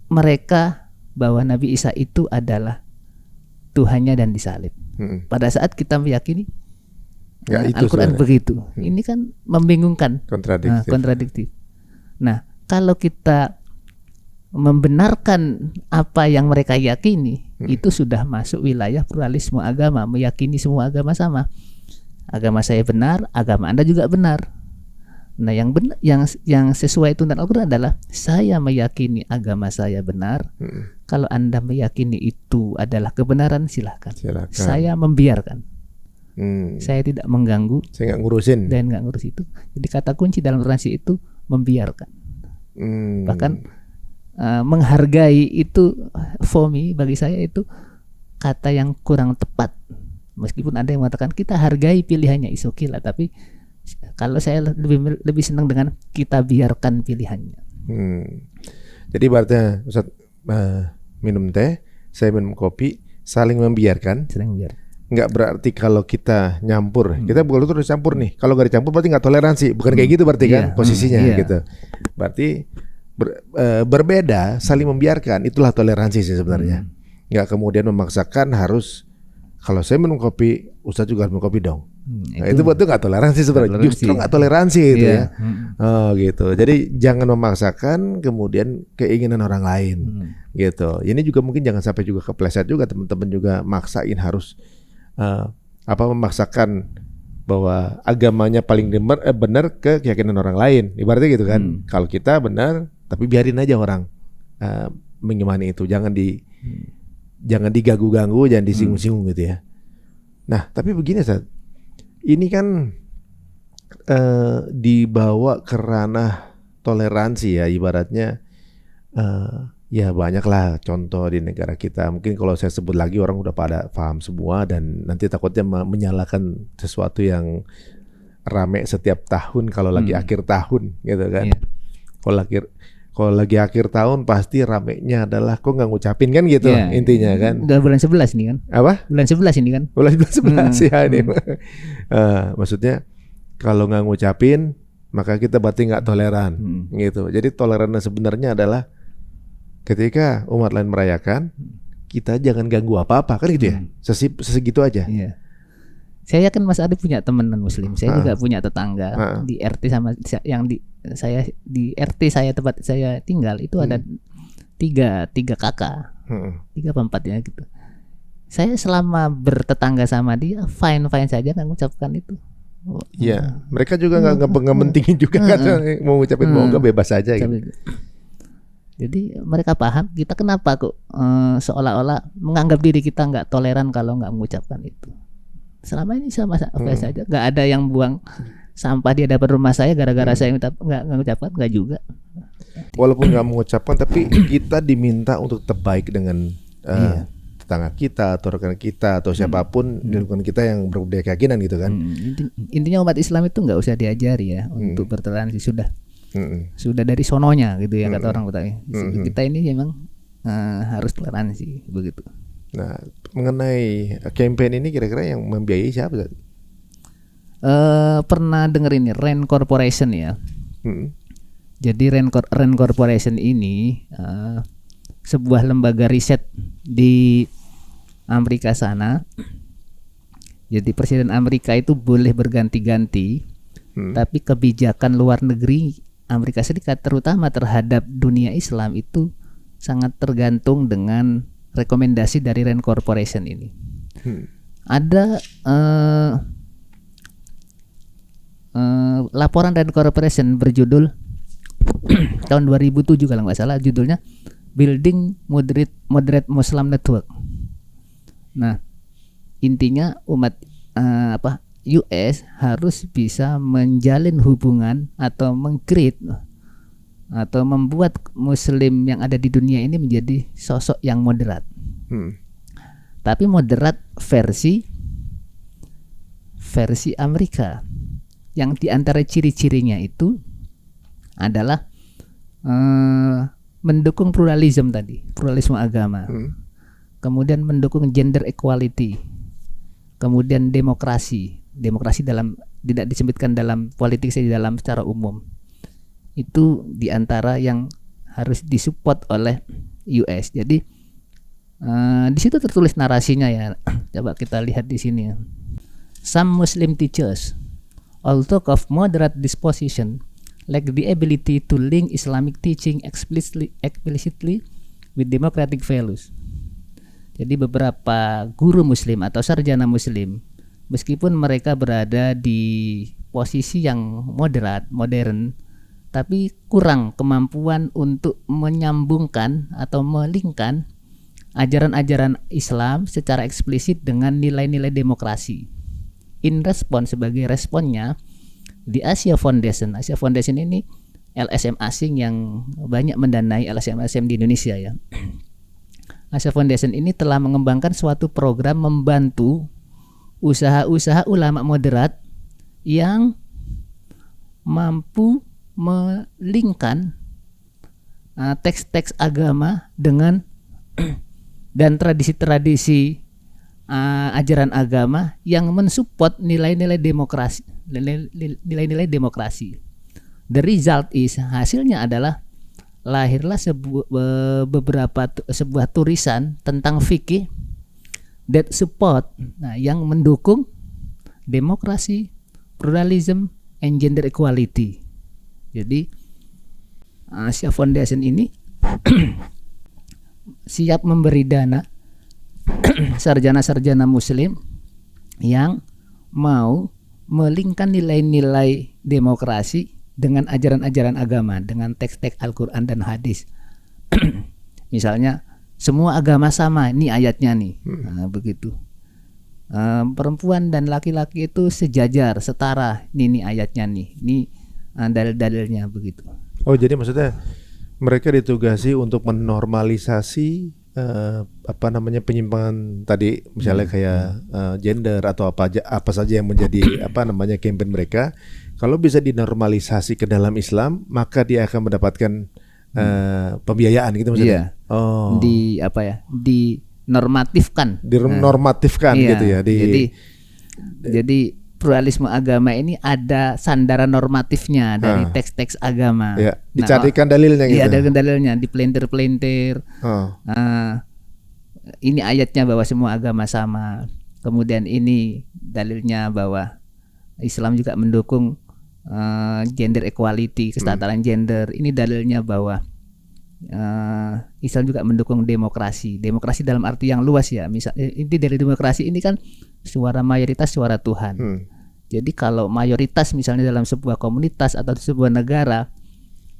mereka bahwa Nabi Isa itu adalah Tuhannya dan disalib. Pada saat kita meyakini Al-Quran begitu, ini kan membingungkan, kontradiktif. Nah, kalau kita membenarkan apa yang mereka yakini, itu sudah masuk wilayah pluralisme agama, meyakini semua agama sama. Agama saya benar, agama Anda juga benar. Nah, yang benar, yang sesuai tuntunan Al-Quran adalah saya meyakini agama saya benar. Kalau Anda meyakini itu adalah kebenaran, silahkan. Saya membiarkan. Saya tidak mengganggu. Saya nggak ngurusin. Dan nggak ngurus itu. Jadi kata kunci dalam toleransi itu membiarkan. Bahkan menghargai itu, for me, bagi saya itu kata yang kurang tepat. Meskipun ada yang mengatakan kita hargai pilihannya, is okay lah, tapi kalau saya lebih senang dengan kita biarkan pilihannya. Jadi berarti Ustaz, minum teh, saya minum kopi, saling membiarkan. Nggak berarti kalau kita nyampur, kita bukan terus campur nih. Kalau nggak dicampur berarti nggak toleransi, bukan kayak gitu berarti kan posisinya gitu. Berarti berbeda, saling membiarkan, itulah toleransi sih sebenarnya. Nggak kemudian memaksakan harus, kalau saya minum kopi, Ustaz juga harus minum kopi dong. Nah, itu betul nggak toleransi sebenarnya, justru nggak toleransi itu ya. Oh gitu. Jadi jangan memaksakan kemudian keinginan orang lain, gitu. Ini juga mungkin jangan sampai juga kepleset juga, teman-teman juga maksain harus memaksakan bahwa agamanya paling benar ke keyakinan orang lain. Ibaratnya gitu kan. Kalau kita benar, tapi biarin aja orang mengimani itu. Jangan diganggu-ganggu, jangan disinggung-singgung gitu ya. Nah, tapi begini Ustaz. Ini kan dibawa ke ranah toleransi ya, ibaratnya ya banyaklah contoh di negara kita. Mungkin kalau saya sebut lagi orang udah pada paham semua dan nanti takutnya menyalahkan sesuatu yang rame setiap tahun kalau lagi akhir tahun gitu kan. Kalau lagi akhir tahun pasti ramenya adalah kok nggak ngucapin kan gitu intinya kan. Udah bulan 11 ini kan. Apa? Bulan 11 ini kan. Bulan 11 ya ini. Maksudnya kalau nggak ngucapin maka kita berarti nggak toleran gitu. Jadi tolerannya sebenarnya adalah ketika umat lain merayakan, kita jangan ganggu apa-apa kan gitu ya. Segitu aja. Iya. Saya yakin Mas Adi punya teman non-muslim. Saya juga punya tetangga di RT sama yang di RT saya, tempat saya tinggal itu ada tiga kakak, 3 apa 4 ya gitu. Saya selama bertetangga sama dia fine saja, nggak mengucapkan itu. Iya, mereka juga nggak mentingin juga kan, mau ngucapin mau nggak bebas aja gitu. Jadi mereka paham kita kenapa kok seolah-olah menganggap diri kita nggak toleran kalau nggak mengucapkan itu. Selama ini sama saja, nggak ada yang buang sampah di hadapan rumah saya gara-gara saya nggak mengucapkan, nggak juga. Walaupun nggak mengucapkan, tapi kita diminta untuk terbaik dengan tetangga kita atau rekan kita atau siapapun di lingkungan kita yang berbeda keyakinan gitu kan. Intinya umat Islam itu nggak usah diajari ya untuk bertoleransi, sudah dari sononya gitu ya kata orang Betawi. Kita ini memang harus toleransi begitu. Nah, mengenai campaign ini kira-kira yang membiayai siapa? Pernah denger ini Rand Corporation ya. Jadi Rand Corporation ini sebuah lembaga riset di Amerika sana. Jadi Presiden Amerika itu boleh berganti-ganti, tapi kebijakan luar negeri Amerika Serikat terutama terhadap dunia Islam itu sangat tergantung dengan rekomendasi dari Rand Corporation ini. Ada laporan Rand Corporation berjudul tahun 2007 kalau nggak salah, judulnya Building Moderate Muslim Network. Nah, intinya umat US harus bisa menjalin hubungan atau meng-create atau membuat Muslim yang ada di dunia ini menjadi sosok yang moderat. Tapi moderat versi Amerika, yang diantara ciri-cirinya itu adalah mendukung pluralisme tadi, pluralisme agama. Kemudian mendukung gender equality. Kemudian demokrasi dalam tidak disebutkan dalam politik saja, dalam secara umum. Itu diantara yang harus disupport oleh US. Jadi di situ tertulis narasinya ya. Coba kita lihat di sini. Some Muslim teachers, although of moderate disposition, lack the ability to link Islamic teaching explicitly with democratic values. Jadi beberapa guru Muslim atau sarjana Muslim, meskipun mereka berada di posisi yang moderat, modern, tapi kurang kemampuan untuk menyambungkan atau melingkan ajaran-ajaran Islam secara eksplisit dengan nilai-nilai demokrasi. In response, sebagai responnya, di Asia Foundation ini LSM asing yang banyak mendanai LSM di Indonesia ya. Asia Foundation ini telah mengembangkan suatu program membantu usaha-usaha ulama moderat yang mampu melingkan teks-teks agama dengan dan tradisi-tradisi ajaran agama yang mensupport nilai-nilai demokrasi. The result is, hasilnya adalah lahirlah sebuah tulisan tentang fikih that support, yang mendukung demokrasi, pluralism, and gender equality. Jadi Asia Foundation ini siap memberi dana sarjana-sarjana Muslim yang mau melingkan nilai-nilai demokrasi dengan ajaran-ajaran agama, dengan teks-teks Al-Quran dan hadis. Misalnya semua agama sama, ini ayatnya nih, begitu. Perempuan dan laki-laki itu sejajar, setara, ini ayatnya nih, ini dalil-dalilnya begitu. Oh, jadi maksudnya mereka ditugasi untuk menormalisasi penyimpangan tadi, misalnya kayak gender atau apa saja yang menjadi campaign mereka. Kalau bisa dinormalisasi ke dalam Islam, maka dia akan mendapatkan pembiayaan gitu maksudnya. Iya. Oh. Dinormatifkan gitu ya. Jadi pluralisme agama ini ada sandaran normatifnya dari teks-teks agama. Ya, dicarikan dalilnya gitu. Iya, ada dalilnya, dipelintir-pelintir. Ini ayatnya bahwa semua agama sama. Kemudian ini dalilnya bahwa Islam juga mendukung gender equality, kesetaraan gender. Ini dalilnya bahwa Islam juga mendukung demokrasi dalam arti yang luas ya. Misalnya inti dari demokrasi ini kan suara mayoritas, suara Tuhan. Jadi kalau mayoritas misalnya dalam sebuah komunitas atau sebuah negara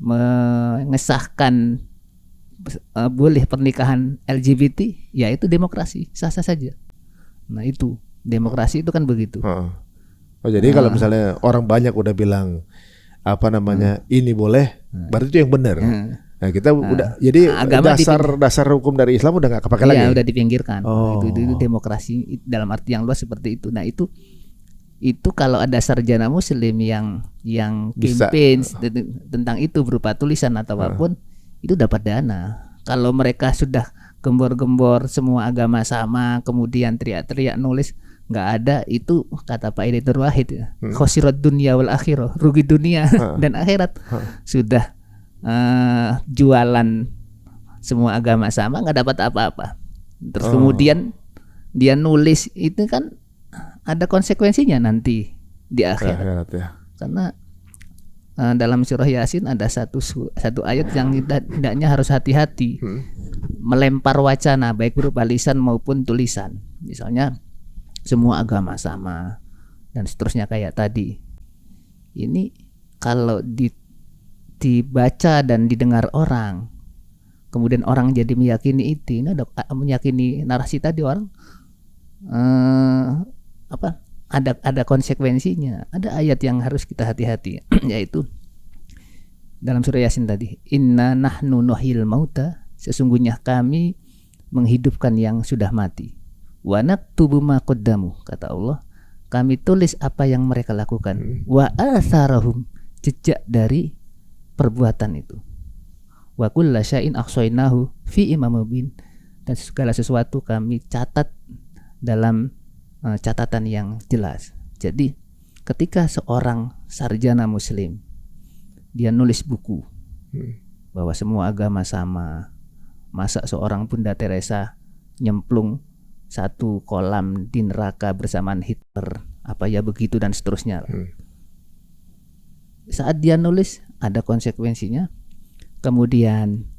mengesahkan boleh pernikahan LGBT, ya itu demokrasi, sah-sah saja. Nah itu demokrasi itu kan begitu. Oh, jadi kalau misalnya orang banyak udah bilang ini boleh, berarti itu yang benar. Nah, kita udah jadi dasar hukum dari Islam udah nggak kepake lagi. Iya, udah dipinggirkan. Itu demokrasi dalam arti yang luas seperti itu. Nah, itu kalau ada sarjana Muslim yang campaign tentang itu berupa tulisan atau apapun, itu dapat dana. Kalau mereka sudah gembor-gembor semua agama sama, kemudian teriak-teriak nulis, nggak ada, itu kata Pak Editor Wahid ya, khosirat dunia wal akhirah, rugi dunia dan akhirat. Sudah jualan semua agama sama, nggak dapat apa-apa. Terus kemudian dia nulis itu kan ada konsekuensinya nanti di akhirat ya. Karena dalam surah Yasin ada satu ayat yang hendaknya harus hati-hati melempar wacana baik berupa lisan maupun tulisan. Misalnya semua agama sama dan seterusnya kayak tadi. Ini kalau dibaca dan didengar orang, kemudian orang jadi meyakini itu, ini meyakini narasi tadi, orang ada konsekuensinya. Ada ayat yang harus kita hati-hati, yaitu dalam surah Yasin tadi, inna nahnu nuhyil mauta, sesungguhnya kami menghidupkan yang sudah mati. Wa naktubu ma qaddamu, kata Allah, kami tulis apa yang mereka lakukan. Wa atharahum, jejak dari perbuatan itu. Wa kulla syai'in ahsainahu fi imamin mubin, dan segala sesuatu kami catat dalam catatan yang jelas. Jadi ketika seorang sarjana muslim dia nulis buku bahwa semua agama sama, masa seorang Bunda Teresa nyemplung satu kolam di neraka bersamaan Hitler, apa ya begitu dan seterusnya. Saat dia nulis ada konsekuensinya. Kemudian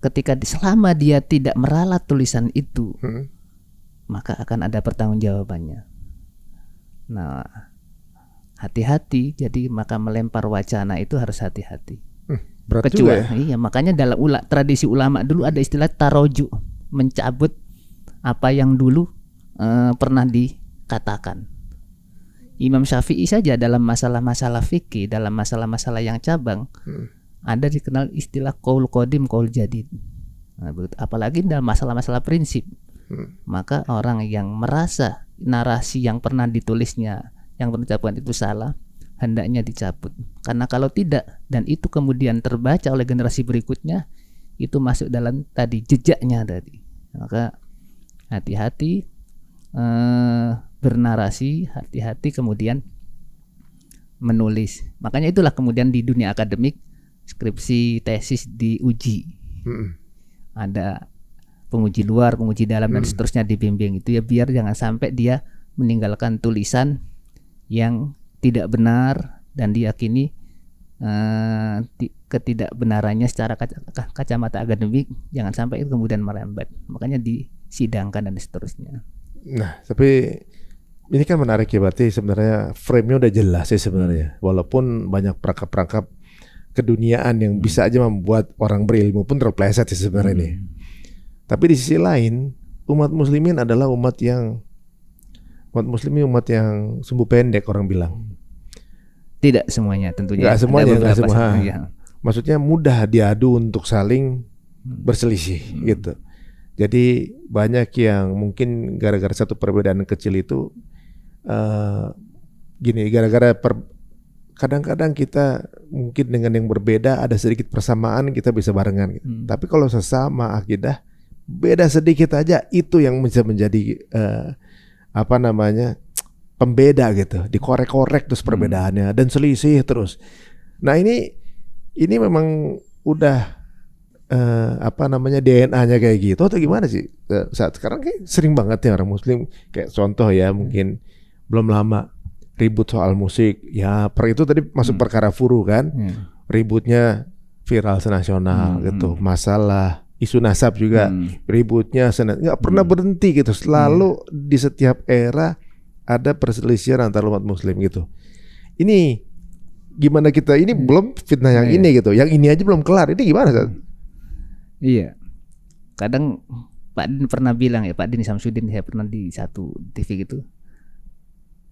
ketika selama dia tidak meralat tulisan itu, maka akan ada pertanggungjawabannya. Nah, hati-hati. Jadi maka melempar wacana itu harus hati-hati. Berat juga ya? Iya, makanya dalam tradisi ulama dulu ada istilah taroju, mencabut apa yang dulu pernah dikatakan. Imam Syafi'i saja dalam masalah-masalah fikih, dalam masalah-masalah yang cabang, ada dikenal istilah qaul qadim, qaul jadid. Nah, apalagi dalam masalah-masalah prinsip. Maka orang yang merasa narasi yang pernah ditulisnya, yang pernah diucapkan itu salah, hendaknya dicabut. Karena kalau tidak, dan itu kemudian terbaca oleh generasi berikutnya, itu masuk dalam tadi jejaknya tadi. Maka hati-hati bernarasi, hati-hati kemudian menulis. Makanya itulah kemudian di dunia akademik skripsi tesis diuji. Ada penguji luar, penguji dalam dan seterusnya dibimbing. Itu ya biar jangan sampai dia meninggalkan tulisan yang tidak benar dan diyakini ketidakbenarannya secara kacamata akademik, jangan sampai itu kemudian merembet. Makanya disidangkan dan seterusnya. Nah, tapi ini kan menarik ya, berarti sebenarnya frame-nya udah jelas ya sebenarnya. Walaupun banyak perangkap-perangkap keduniaan yang bisa aja membuat orang berilmu pun terpeleset ya sebenarnya ini. Tapi di sisi lain, umat muslimin adalah umat yang sumbu pendek orang bilang. Tidak semuanya tentunya. Nggak semuanya, nggak semua. Ya. Maksudnya mudah diadu untuk saling berselisih gitu. Jadi banyak yang mungkin gara-gara satu perbedaan kecil itu kadang-kadang kita mungkin dengan yang berbeda ada sedikit persamaan, kita bisa barengan gitu. Tapi kalau sesama akidah beda sedikit aja, itu yang bisa menjadi pembeda gitu. Dikorek-korek terus perbedaannya dan selisih terus. Nah ini memang udah DNA-nya kayak gitu atau gimana sih? Saat sekarang kayak sering banget ya orang muslim, kayak contoh ya, mungkin belum lama ribut soal musik. Ya, itu tadi masuk perkara furu kan. Ributnya viral senasional gitu. Masalah isu nasab juga ributnya nggak pernah berhenti gitu. Selalu di setiap era ada perselisihan antara umat muslim gitu. Ini gimana kita ini belum fitnah yang ini gitu. Yang ini aja belum kelar. Ini gimana Ustaz? Iya. Kadang Pak Din pernah bilang ya, Pak Din Samsudin, saya pernah di satu TV gitu.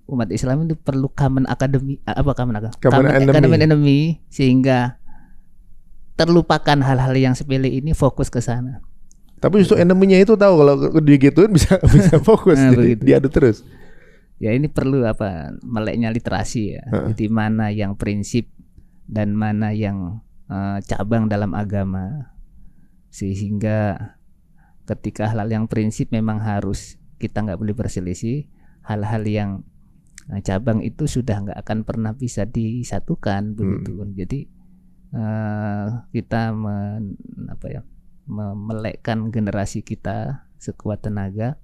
Umat Islam itu perlu common enemy, sehingga terlupakan hal-hal yang sepele ini, fokus ke sana. Tapi justru enemy-nya itu tahu kalau digituin bisa fokus, jadi diadu terus. Ya ini perlu meleknya literasi ya. Jadi mana yang prinsip dan mana yang cabang dalam agama, sehingga ketika hal-hal yang prinsip memang harus kita nggak boleh berselisih, hal-hal yang cabang itu sudah nggak akan pernah bisa disatukan begitu. Jadi kita melekkan generasi kita sekuat tenaga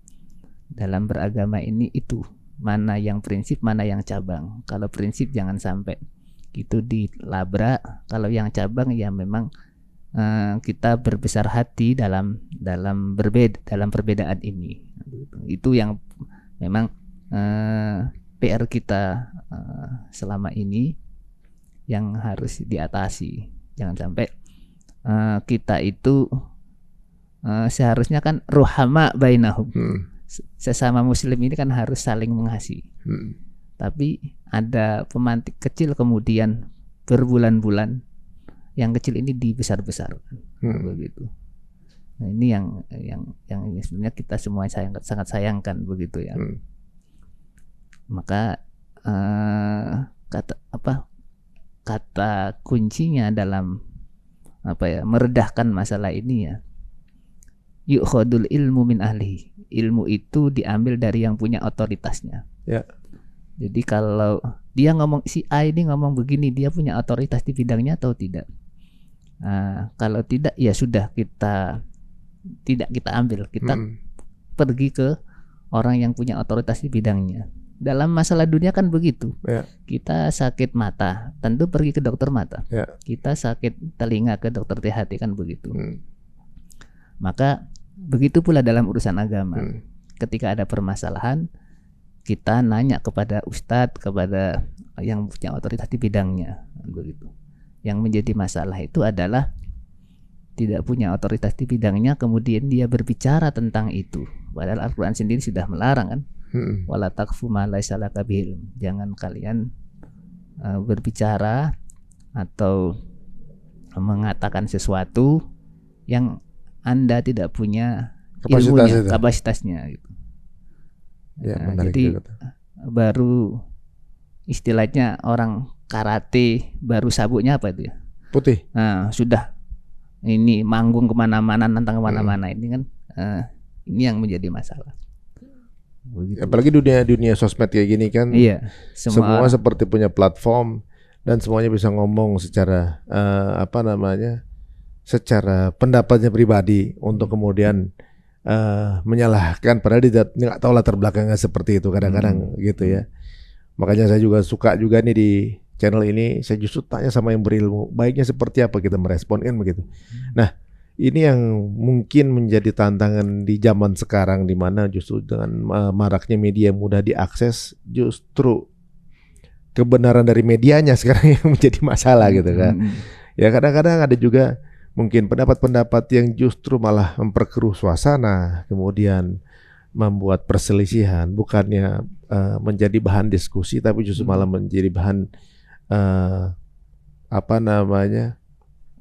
dalam beragama ini, itu mana yang prinsip, mana yang cabang. Kalau prinsip jangan sampai itu dilabrak, kalau yang cabang ya memang kita berbesar hati dalam perbedaan ini. Itu yang memang PR kita selama ini yang harus diatasi. Jangan sampai kita itu seharusnya kan ruhama bainahum. Sesama muslim ini kan harus saling mengasihi. Tapi ada pemantik kecil kemudian berbulan-bulan yang kecil ini dibesar-besarkan, begitu. Nah, ini yang sebenarnya kita semua sangat sayangkan begitu ya. kata kuncinya dalam meredahkan masalah ini ya, yu'khadul ilmu min ahli. Ilmu itu diambil dari yang punya otoritasnya. Ya. Jadi kalau dia ngomong, si A ini ngomong begini, dia punya otoritas di bidangnya atau tidak? Kalau tidak, ya sudah, tidak kita ambil, kita pergi ke orang yang punya otoritas di bidangnya. Dalam masalah dunia kan begitu. Ya. Kita sakit mata, tentu pergi ke dokter mata. Ya. Kita sakit telinga, ke dokter THT, kan begitu. Maka begitu pula dalam urusan agama. Ketika ada permasalahan, kita nanya kepada ustadz, kepada yang punya otoritas di bidangnya, begitu. Yang menjadi masalah itu adalah tidak punya otoritas di bidangnya, kemudian dia berbicara tentang itu. Padahal Al-Quran sendiri sudah melarang, kan? Wala taqfu ma laysa laka bihi ilm. Jangan kalian berbicara atau mengatakan sesuatu yang Anda tidak punya ilmunya, kapasitasnya gitu. Ya, jadi baru istilahnya orang karate, baru sabuknya apa itu ya? Putih. Nah, sudah ini manggung kemana-mana, nantang kemana-mana, ini kan ini yang menjadi masalah. Begitu. Apalagi dunia sosmed kayak gini kan, iya, semua seperti punya platform dan semuanya bisa ngomong secara secara pendapatnya pribadi untuk kemudian menyalahkan, padahal dia nggak tahu latar belakangnya seperti itu kadang-kadang gitu ya. Makanya saya juga suka juga nih di channel ini, saya justru tanya sama yang berilmu, baiknya seperti apa kita merespon, kan begitu. Nah, ini yang mungkin menjadi tantangan di zaman sekarang, di mana justru dengan maraknya media mudah diakses, justru kebenaran dari medianya sekarang yang menjadi masalah gitu kan. Ya kadang-kadang ada juga mungkin pendapat-pendapat yang justru malah memperkeruh suasana, kemudian membuat perselisihan, bukannya menjadi bahan diskusi, tapi justru malah menjadi bahan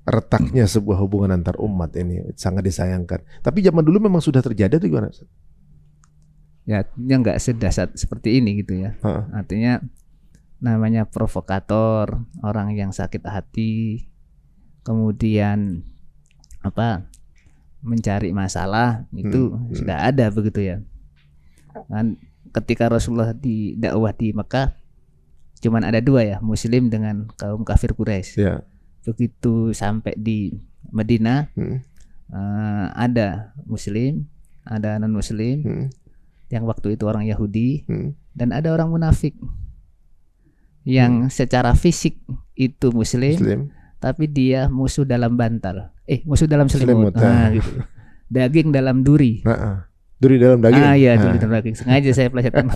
retaknya sebuah hubungan antar umat. Ini sangat disayangkan. Tapi zaman dulu memang sudah terjadi atau gimana? Ya, nggak sedasar seperti ini gitu ya. Artinya namanya provokator, orang yang sakit hati, kemudian mencari masalah, itu sudah ada begitu ya. Dan ketika Rasulullah dakwah di Mekah, cuman ada dua ya, Muslim dengan kaum kafir Quraisy. Ya. Begitu sampai di Madinah, ada Muslim, ada non Muslim, yang waktu itu orang Yahudi, dan ada orang munafik yang secara fisik itu Muslim. Tapi dia musuh dalam bantal, musuh dalam selimut. Gitu. Daging dalam duri. Duri dalam daging. Iya, duri dalam daging. Sengaja saya plesetkan.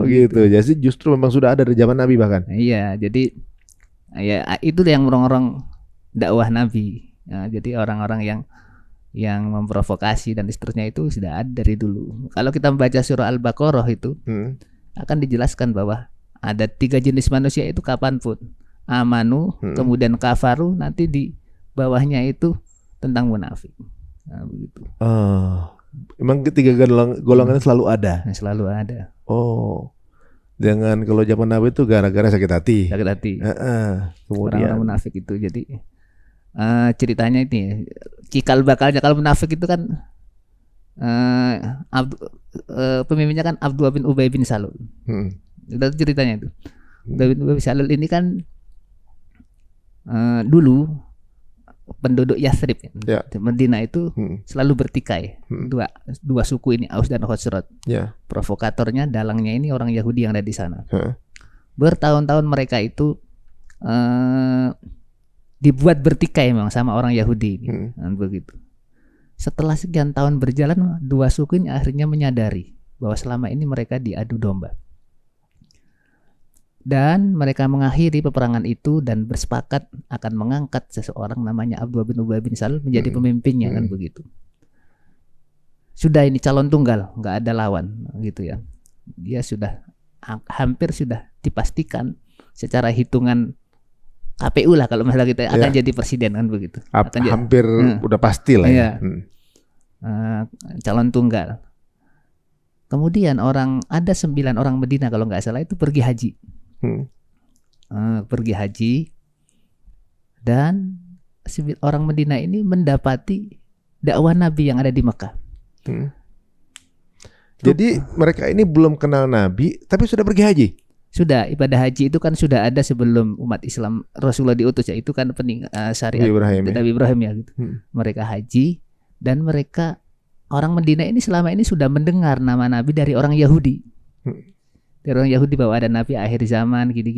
Gitu. Jadi justru memang sudah ada dari zaman Nabi bahkan. Iya, jadi ya itu yang orang-orang dakwah Nabi. Jadi orang-orang yang memprovokasi dan seterusnya itu sudah ada dari dulu. Kalau kita membaca surah Al-Baqarah itu akan dijelaskan bahwa ada 3 jenis manusia itu kapanpun. Amanu, kemudian kafaru, nanti di bawahnya itu tentang munafik. Begitu. Emang ketiga golongannya selalu ada. Selalu ada. Oh, jangan kalau zaman Nabi itu gara-gara sakit hati. Sakit hati. Kemudian orang-orang munafik itu. Jadi ceritanya ini, cikal bakalnya kalau munafik itu kan pemimpinnya kan Abdullah bin Ubay bin Salul. Itu ceritanya itu. Abdullah bin Ubay bin Salul ini kan dulu penduduk Yathrib, ya. Medina itu selalu bertikai. Dua suku ini, Aus dan Khosrot. Ya. Provokatornya, dalangnya ini orang Yahudi yang ada di sana. Bertahun-tahun mereka itu dibuat bertikai memang sama orang Yahudi. Begitu. Setelah sekian tahun berjalan, dua suku ini akhirnya menyadari bahwa selama ini mereka diadu domba. Dan mereka mengakhiri peperangan itu dan bersepakat akan mengangkat seseorang namanya Abdullah bin Ubay bin Salul menjadi pemimpinnya, kan begitu. Sudah ini calon tunggal, nggak ada lawan gitu ya. Dia sudah hampir sudah dipastikan secara hitungan KPU lah kalau misalnya kita akan jadi presiden, kan begitu. Hampir udah pasti lah ya. Calon tunggal. Kemudian ada 9 orang Medina kalau nggak salah itu pergi haji. pergi haji, dan orang Madinah ini mendapati dakwah Nabi yang ada di Mekah. Jadi mereka ini belum kenal Nabi tapi sudah pergi haji. Sudah, ibadah haji itu kan sudah ada sebelum umat Islam Rasulullah diutus ya, itu kan syariat Nabi Ibrahim ya gitu. Mereka haji, dan mereka orang Madinah ini selama ini sudah mendengar nama Nabi dari orang Yahudi. Dari orang Yahudi bahwa ada Nabi akhir zaman gini.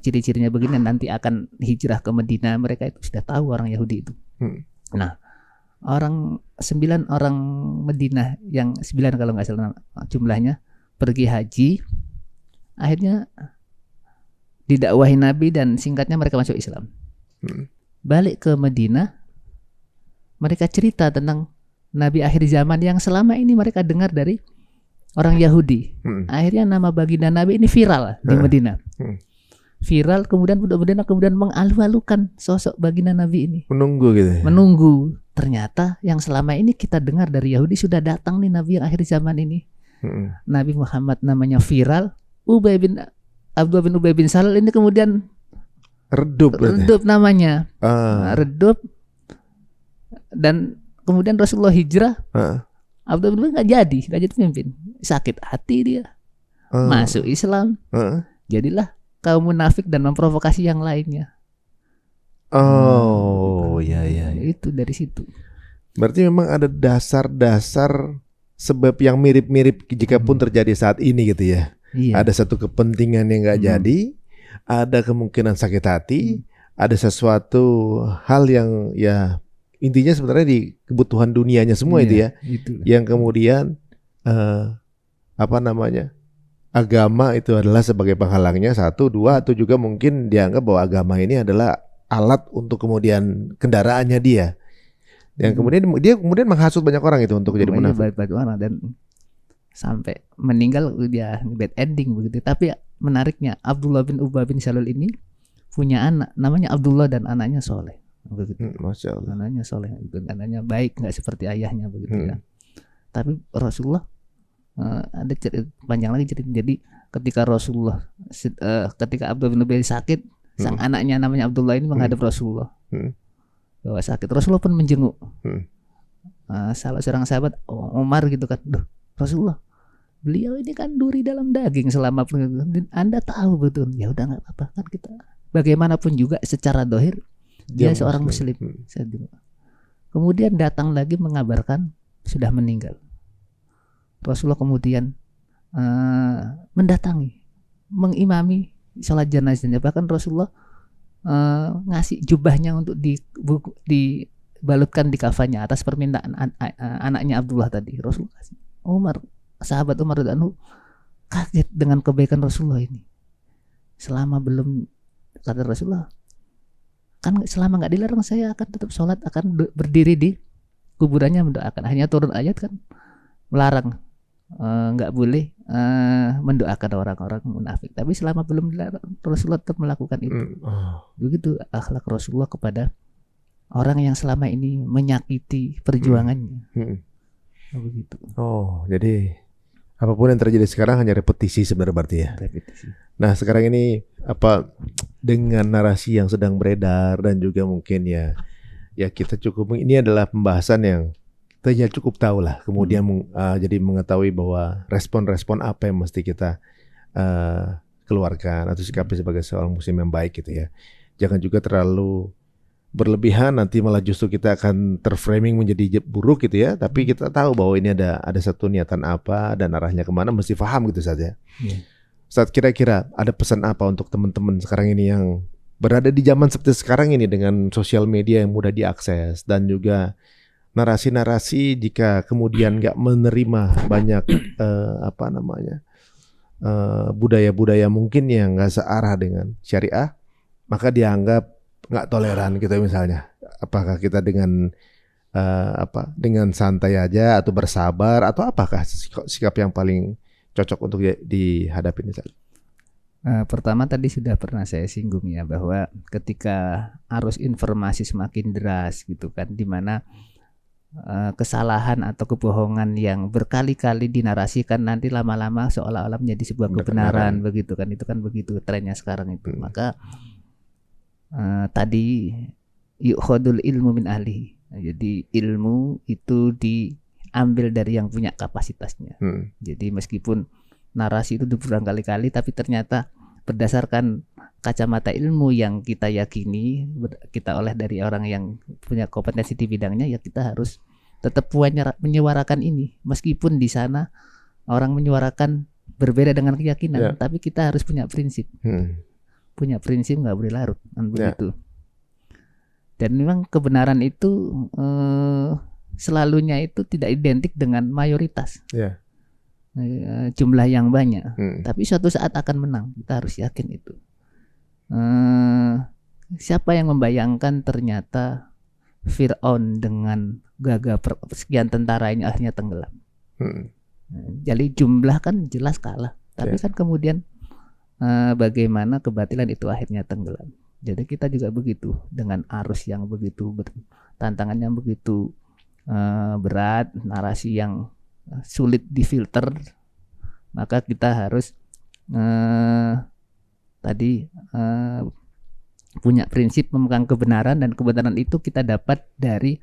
Ciri-cirinya begini, nanti akan hijrah ke Madinah. Mereka itu sudah tahu, orang Yahudi itu. Nah, 9 orang Madinah, yang 9 kalau nggak salah jumlahnya, pergi haji, akhirnya didakwahi Nabi dan singkatnya mereka masuk Islam. Balik ke Madinah, mereka cerita tentang Nabi akhir zaman yang selama ini mereka dengar dari orang Yahudi. Akhirnya nama baginda Nabi ini viral di Madinah. Viral, kemudian budak-budak kemudian mengalu-alukan sosok baginda Nabi ini. Menunggu gitu. Menunggu. Ternyata yang selama ini kita dengar dari Yahudi sudah datang nih Nabi yang akhir zaman ini. Nabi Muhammad namanya viral. Abdullah bin Ubay bin Salul ini kemudian redup namanya. Redup. Dan kemudian Rasulullah hijrah. Abdullah bin Ubay nggak jadi pemimpin. Sakit hati dia. Masuk Islam. Jadilah kaum munafik dan memprovokasi yang lainnya. Ya. Itu dari situ. Berarti memang ada dasar-dasar sebab yang mirip-mirip jika pun terjadi saat ini gitu ya. Iya. Ada satu kepentingan yang nggak jadi, ada kemungkinan sakit hati, ada sesuatu hal yang ya intinya sebenarnya di kebutuhan dunianya semua itu ya. Itulah. Yang kemudian agama itu adalah sebagai penghalangnya, 1, 2, atau juga mungkin dianggap bahwa agama ini adalah alat untuk kemudian kendaraannya dia. Yang kemudian dia menghasut banyak orang itu untuk jadi munafik. Banyak orang, dan sampai meninggal dia bad ending begitu. Tapi menariknya Abdullah bin Ubay bin Salul ini punya anak namanya Abdullah dan anaknya soleh. Begitu. Masya Allah. Anaknya soleh, anaknya baik, nggak seperti ayahnya begitu ya. Tapi Rasulullah ada panjang lagi cerita. Jadi ketika Rasulullah ketika Abdullah bin Ubay sakit, sang anaknya namanya Abdullah ini menghadap Rasulullah bahwa sakit. Rasulullah pun menjenguk salah seorang sahabat Umar gitu kan. Duh, Rasulullah, beliau ini kan duri dalam daging selama Anda tahu betul. Ya udah nggak apa-apa kan, kita bagaimanapun juga secara dohir dia seorang muslim. Kemudian datang lagi mengabarkan sudah meninggal. Rasulullah kemudian mendatangi, mengimami sholat jenazahnya. Bahkan Rasulullah ngasih jubahnya untuk dibalutkan di kafannya atas permintaan anaknya Abdullah tadi. Rasulullah kasih. Sahabat Umar radhiyallahu anhu kaget dengan kebaikan Rasulullah ini. Selama belum, kata Rasulullah, kan selama nggak dilarang saya akan tetap sholat, akan berdiri di kuburannya mendoakan. Hanya turun ayat kan melarang, nggak boleh mendoakan orang-orang munafik. Tapi selama belum dilarang, Rasulullah tetap melakukan itu. Begitu akhlak Rasulullah kepada orang yang selama ini menyakiti perjuangannya. Begitu. Jadi apapun yang terjadi sekarang hanya repetisi sebenarnya berarti ya. Repetisi. Nah sekarang ini dengan narasi yang sedang beredar dan juga mungkin ya kita cukup, ini adalah pembahasan yang kita cukup tahu lah. Kemudian jadi mengetahui bahwa respon-respon apa yang mesti kita keluarkan atau sikapi sebagai seorang muslim yang baik gitu ya. Jangan juga terlalu berlebihan, nanti malah justru kita akan terframing menjadi buruk gitu ya. Tapi kita tahu bahwa ini ada satu niatan apa dan arahnya kemana, mesti paham gitu saja. Ustaz, kira-kira ada pesan apa untuk teman-teman sekarang ini yang berada di zaman seperti sekarang ini dengan sosial media yang mudah diakses dan juga narasi-narasi jika kemudian nggak menerima banyak budaya-budaya mungkin yang nggak searah dengan syariah, maka dianggap nggak toleran gitu misalnya. Apakah kita dengan santai aja atau bersabar, atau apakah sikap yang paling cocok untuk dihadapi ini? Pertama tadi sudah pernah saya singgung ya, bahwa ketika arus informasi semakin deras gitu kan, di mana kesalahan atau kebohongan yang berkali-kali dinarasikan nanti lama-lama seolah-olah menjadi sebuah kebenaran begitu kan, itu kan begitu trennya sekarang itu. Maka tadi yukhadul ilmu min ahli, jadi ilmu itu diambil dari yang punya kapasitasnya. Jadi meskipun narasi itu berulang kali-kali, tapi ternyata berdasarkan kacamata ilmu yang kita yakini, kita oleh dari orang yang punya kompetensi di bidangnya, ya kita harus tetap menyuarakan ini. Meskipun di sana orang menyuarakan berbeda dengan keyakinan, tapi kita harus punya prinsip. Punya prinsip, nggak boleh larut, kan begitu. Dan memang kebenaran itu selalunya itu tidak identik dengan mayoritas. Jumlah yang banyak, tapi suatu saat akan menang, kita harus yakin itu. Siapa yang membayangkan ternyata Fir'aun dengan gagah sekian tentara ini akhirnya tenggelam. Jadi jumlah kan jelas kalah, tapi kan kemudian bagaimana kebatilan itu akhirnya tenggelam. Jadi kita juga begitu, dengan arus yang begitu tantangannya begitu berat, narasi yang sulit difilter, maka kita harus punya prinsip memegang kebenaran, dan kebenaran itu kita dapat dari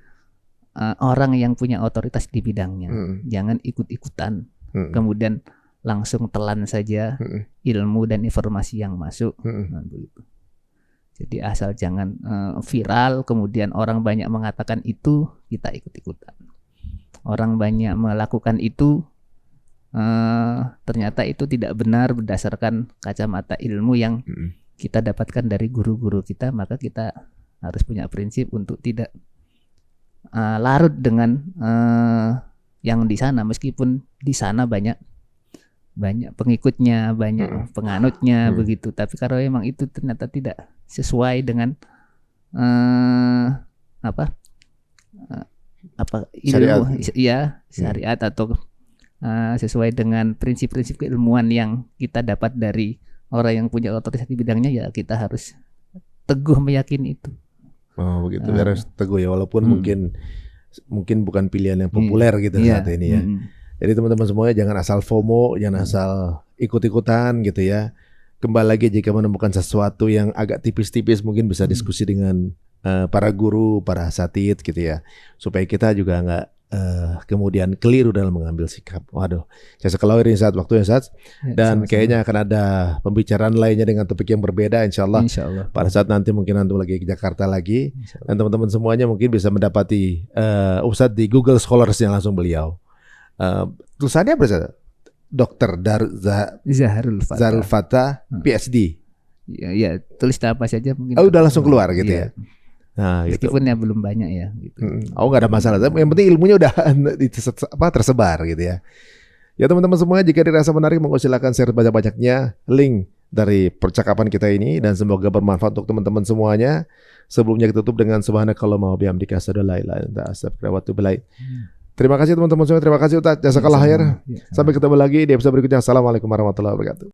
orang yang punya otoritas di bidangnya. Jangan ikut-ikutan, kemudian langsung telan saja ilmu dan informasi yang masuk. Nah, begitu. Jadi asal jangan viral, kemudian orang banyak mengatakan itu, kita ikut-ikutan. Orang banyak melakukan itu, ternyata itu tidak benar berdasarkan kacamata ilmu yang kita dapatkan dari guru-guru kita, maka kita harus punya prinsip untuk tidak larut dengan yang di sana, meskipun di sana banyak pengikutnya, banyak penganutnya begitu. Tapi kalau memang itu ternyata tidak sesuai dengan ilmu, syariat atau sesuai dengan prinsip-prinsip keilmuan yang kita dapat dari orang yang punya otoritas di bidangnya, ya kita harus teguh meyakini itu. Oh begitu, harus teguh ya, walaupun mungkin bukan pilihan yang populer gitu saat ini ya. Jadi teman-teman semuanya jangan asal FOMO, jangan asal ikut-ikutan gitu ya. Kembali lagi, jika menemukan sesuatu yang agak tipis-tipis, mungkin bisa diskusi dengan para guru, para asatidz gitu ya, supaya kita juga nggak kemudian keliru dalam mengambil sikap. Waduh, saya sekali ini saat waktunya saat, dan sama-sama. Kayaknya akan ada pembicaraan lainnya dengan topik yang berbeda, insya Allah. Pada saat nanti mungkin antum lagi ke Jakarta lagi, dan teman-teman semuanya mungkin bisa mendapati Ustadz di Google Scholars-nya langsung beliau. Tulisannya apa saja? Dr. Zahrul Fatah, PhD. Ya, tulis apa saja mungkin. Udah langsung keluar gitu ya. Nah, meskipun ya belum banyak ya gitu. Nggak ada masalah. Yang penting ilmunya udah tersebar gitu ya. Ya teman-teman semua, jika dirasa menarik, monggo silakan share banyak-banyaknya link dari percakapan kita ini, dan semoga bermanfaat untuk teman-teman semuanya. Sebelumnya kita tutup dengan subhanakallahumma wa bihamdika asyhadu an la ilaha illa anta astaghfiruka wa atubu ilaik. Terima kasih teman-teman semua, terima kasih Ustaz, jazakallah khair. Sampai ketemu lagi di episode berikutnya. Assalamualaikum warahmatullahi wabarakatuh.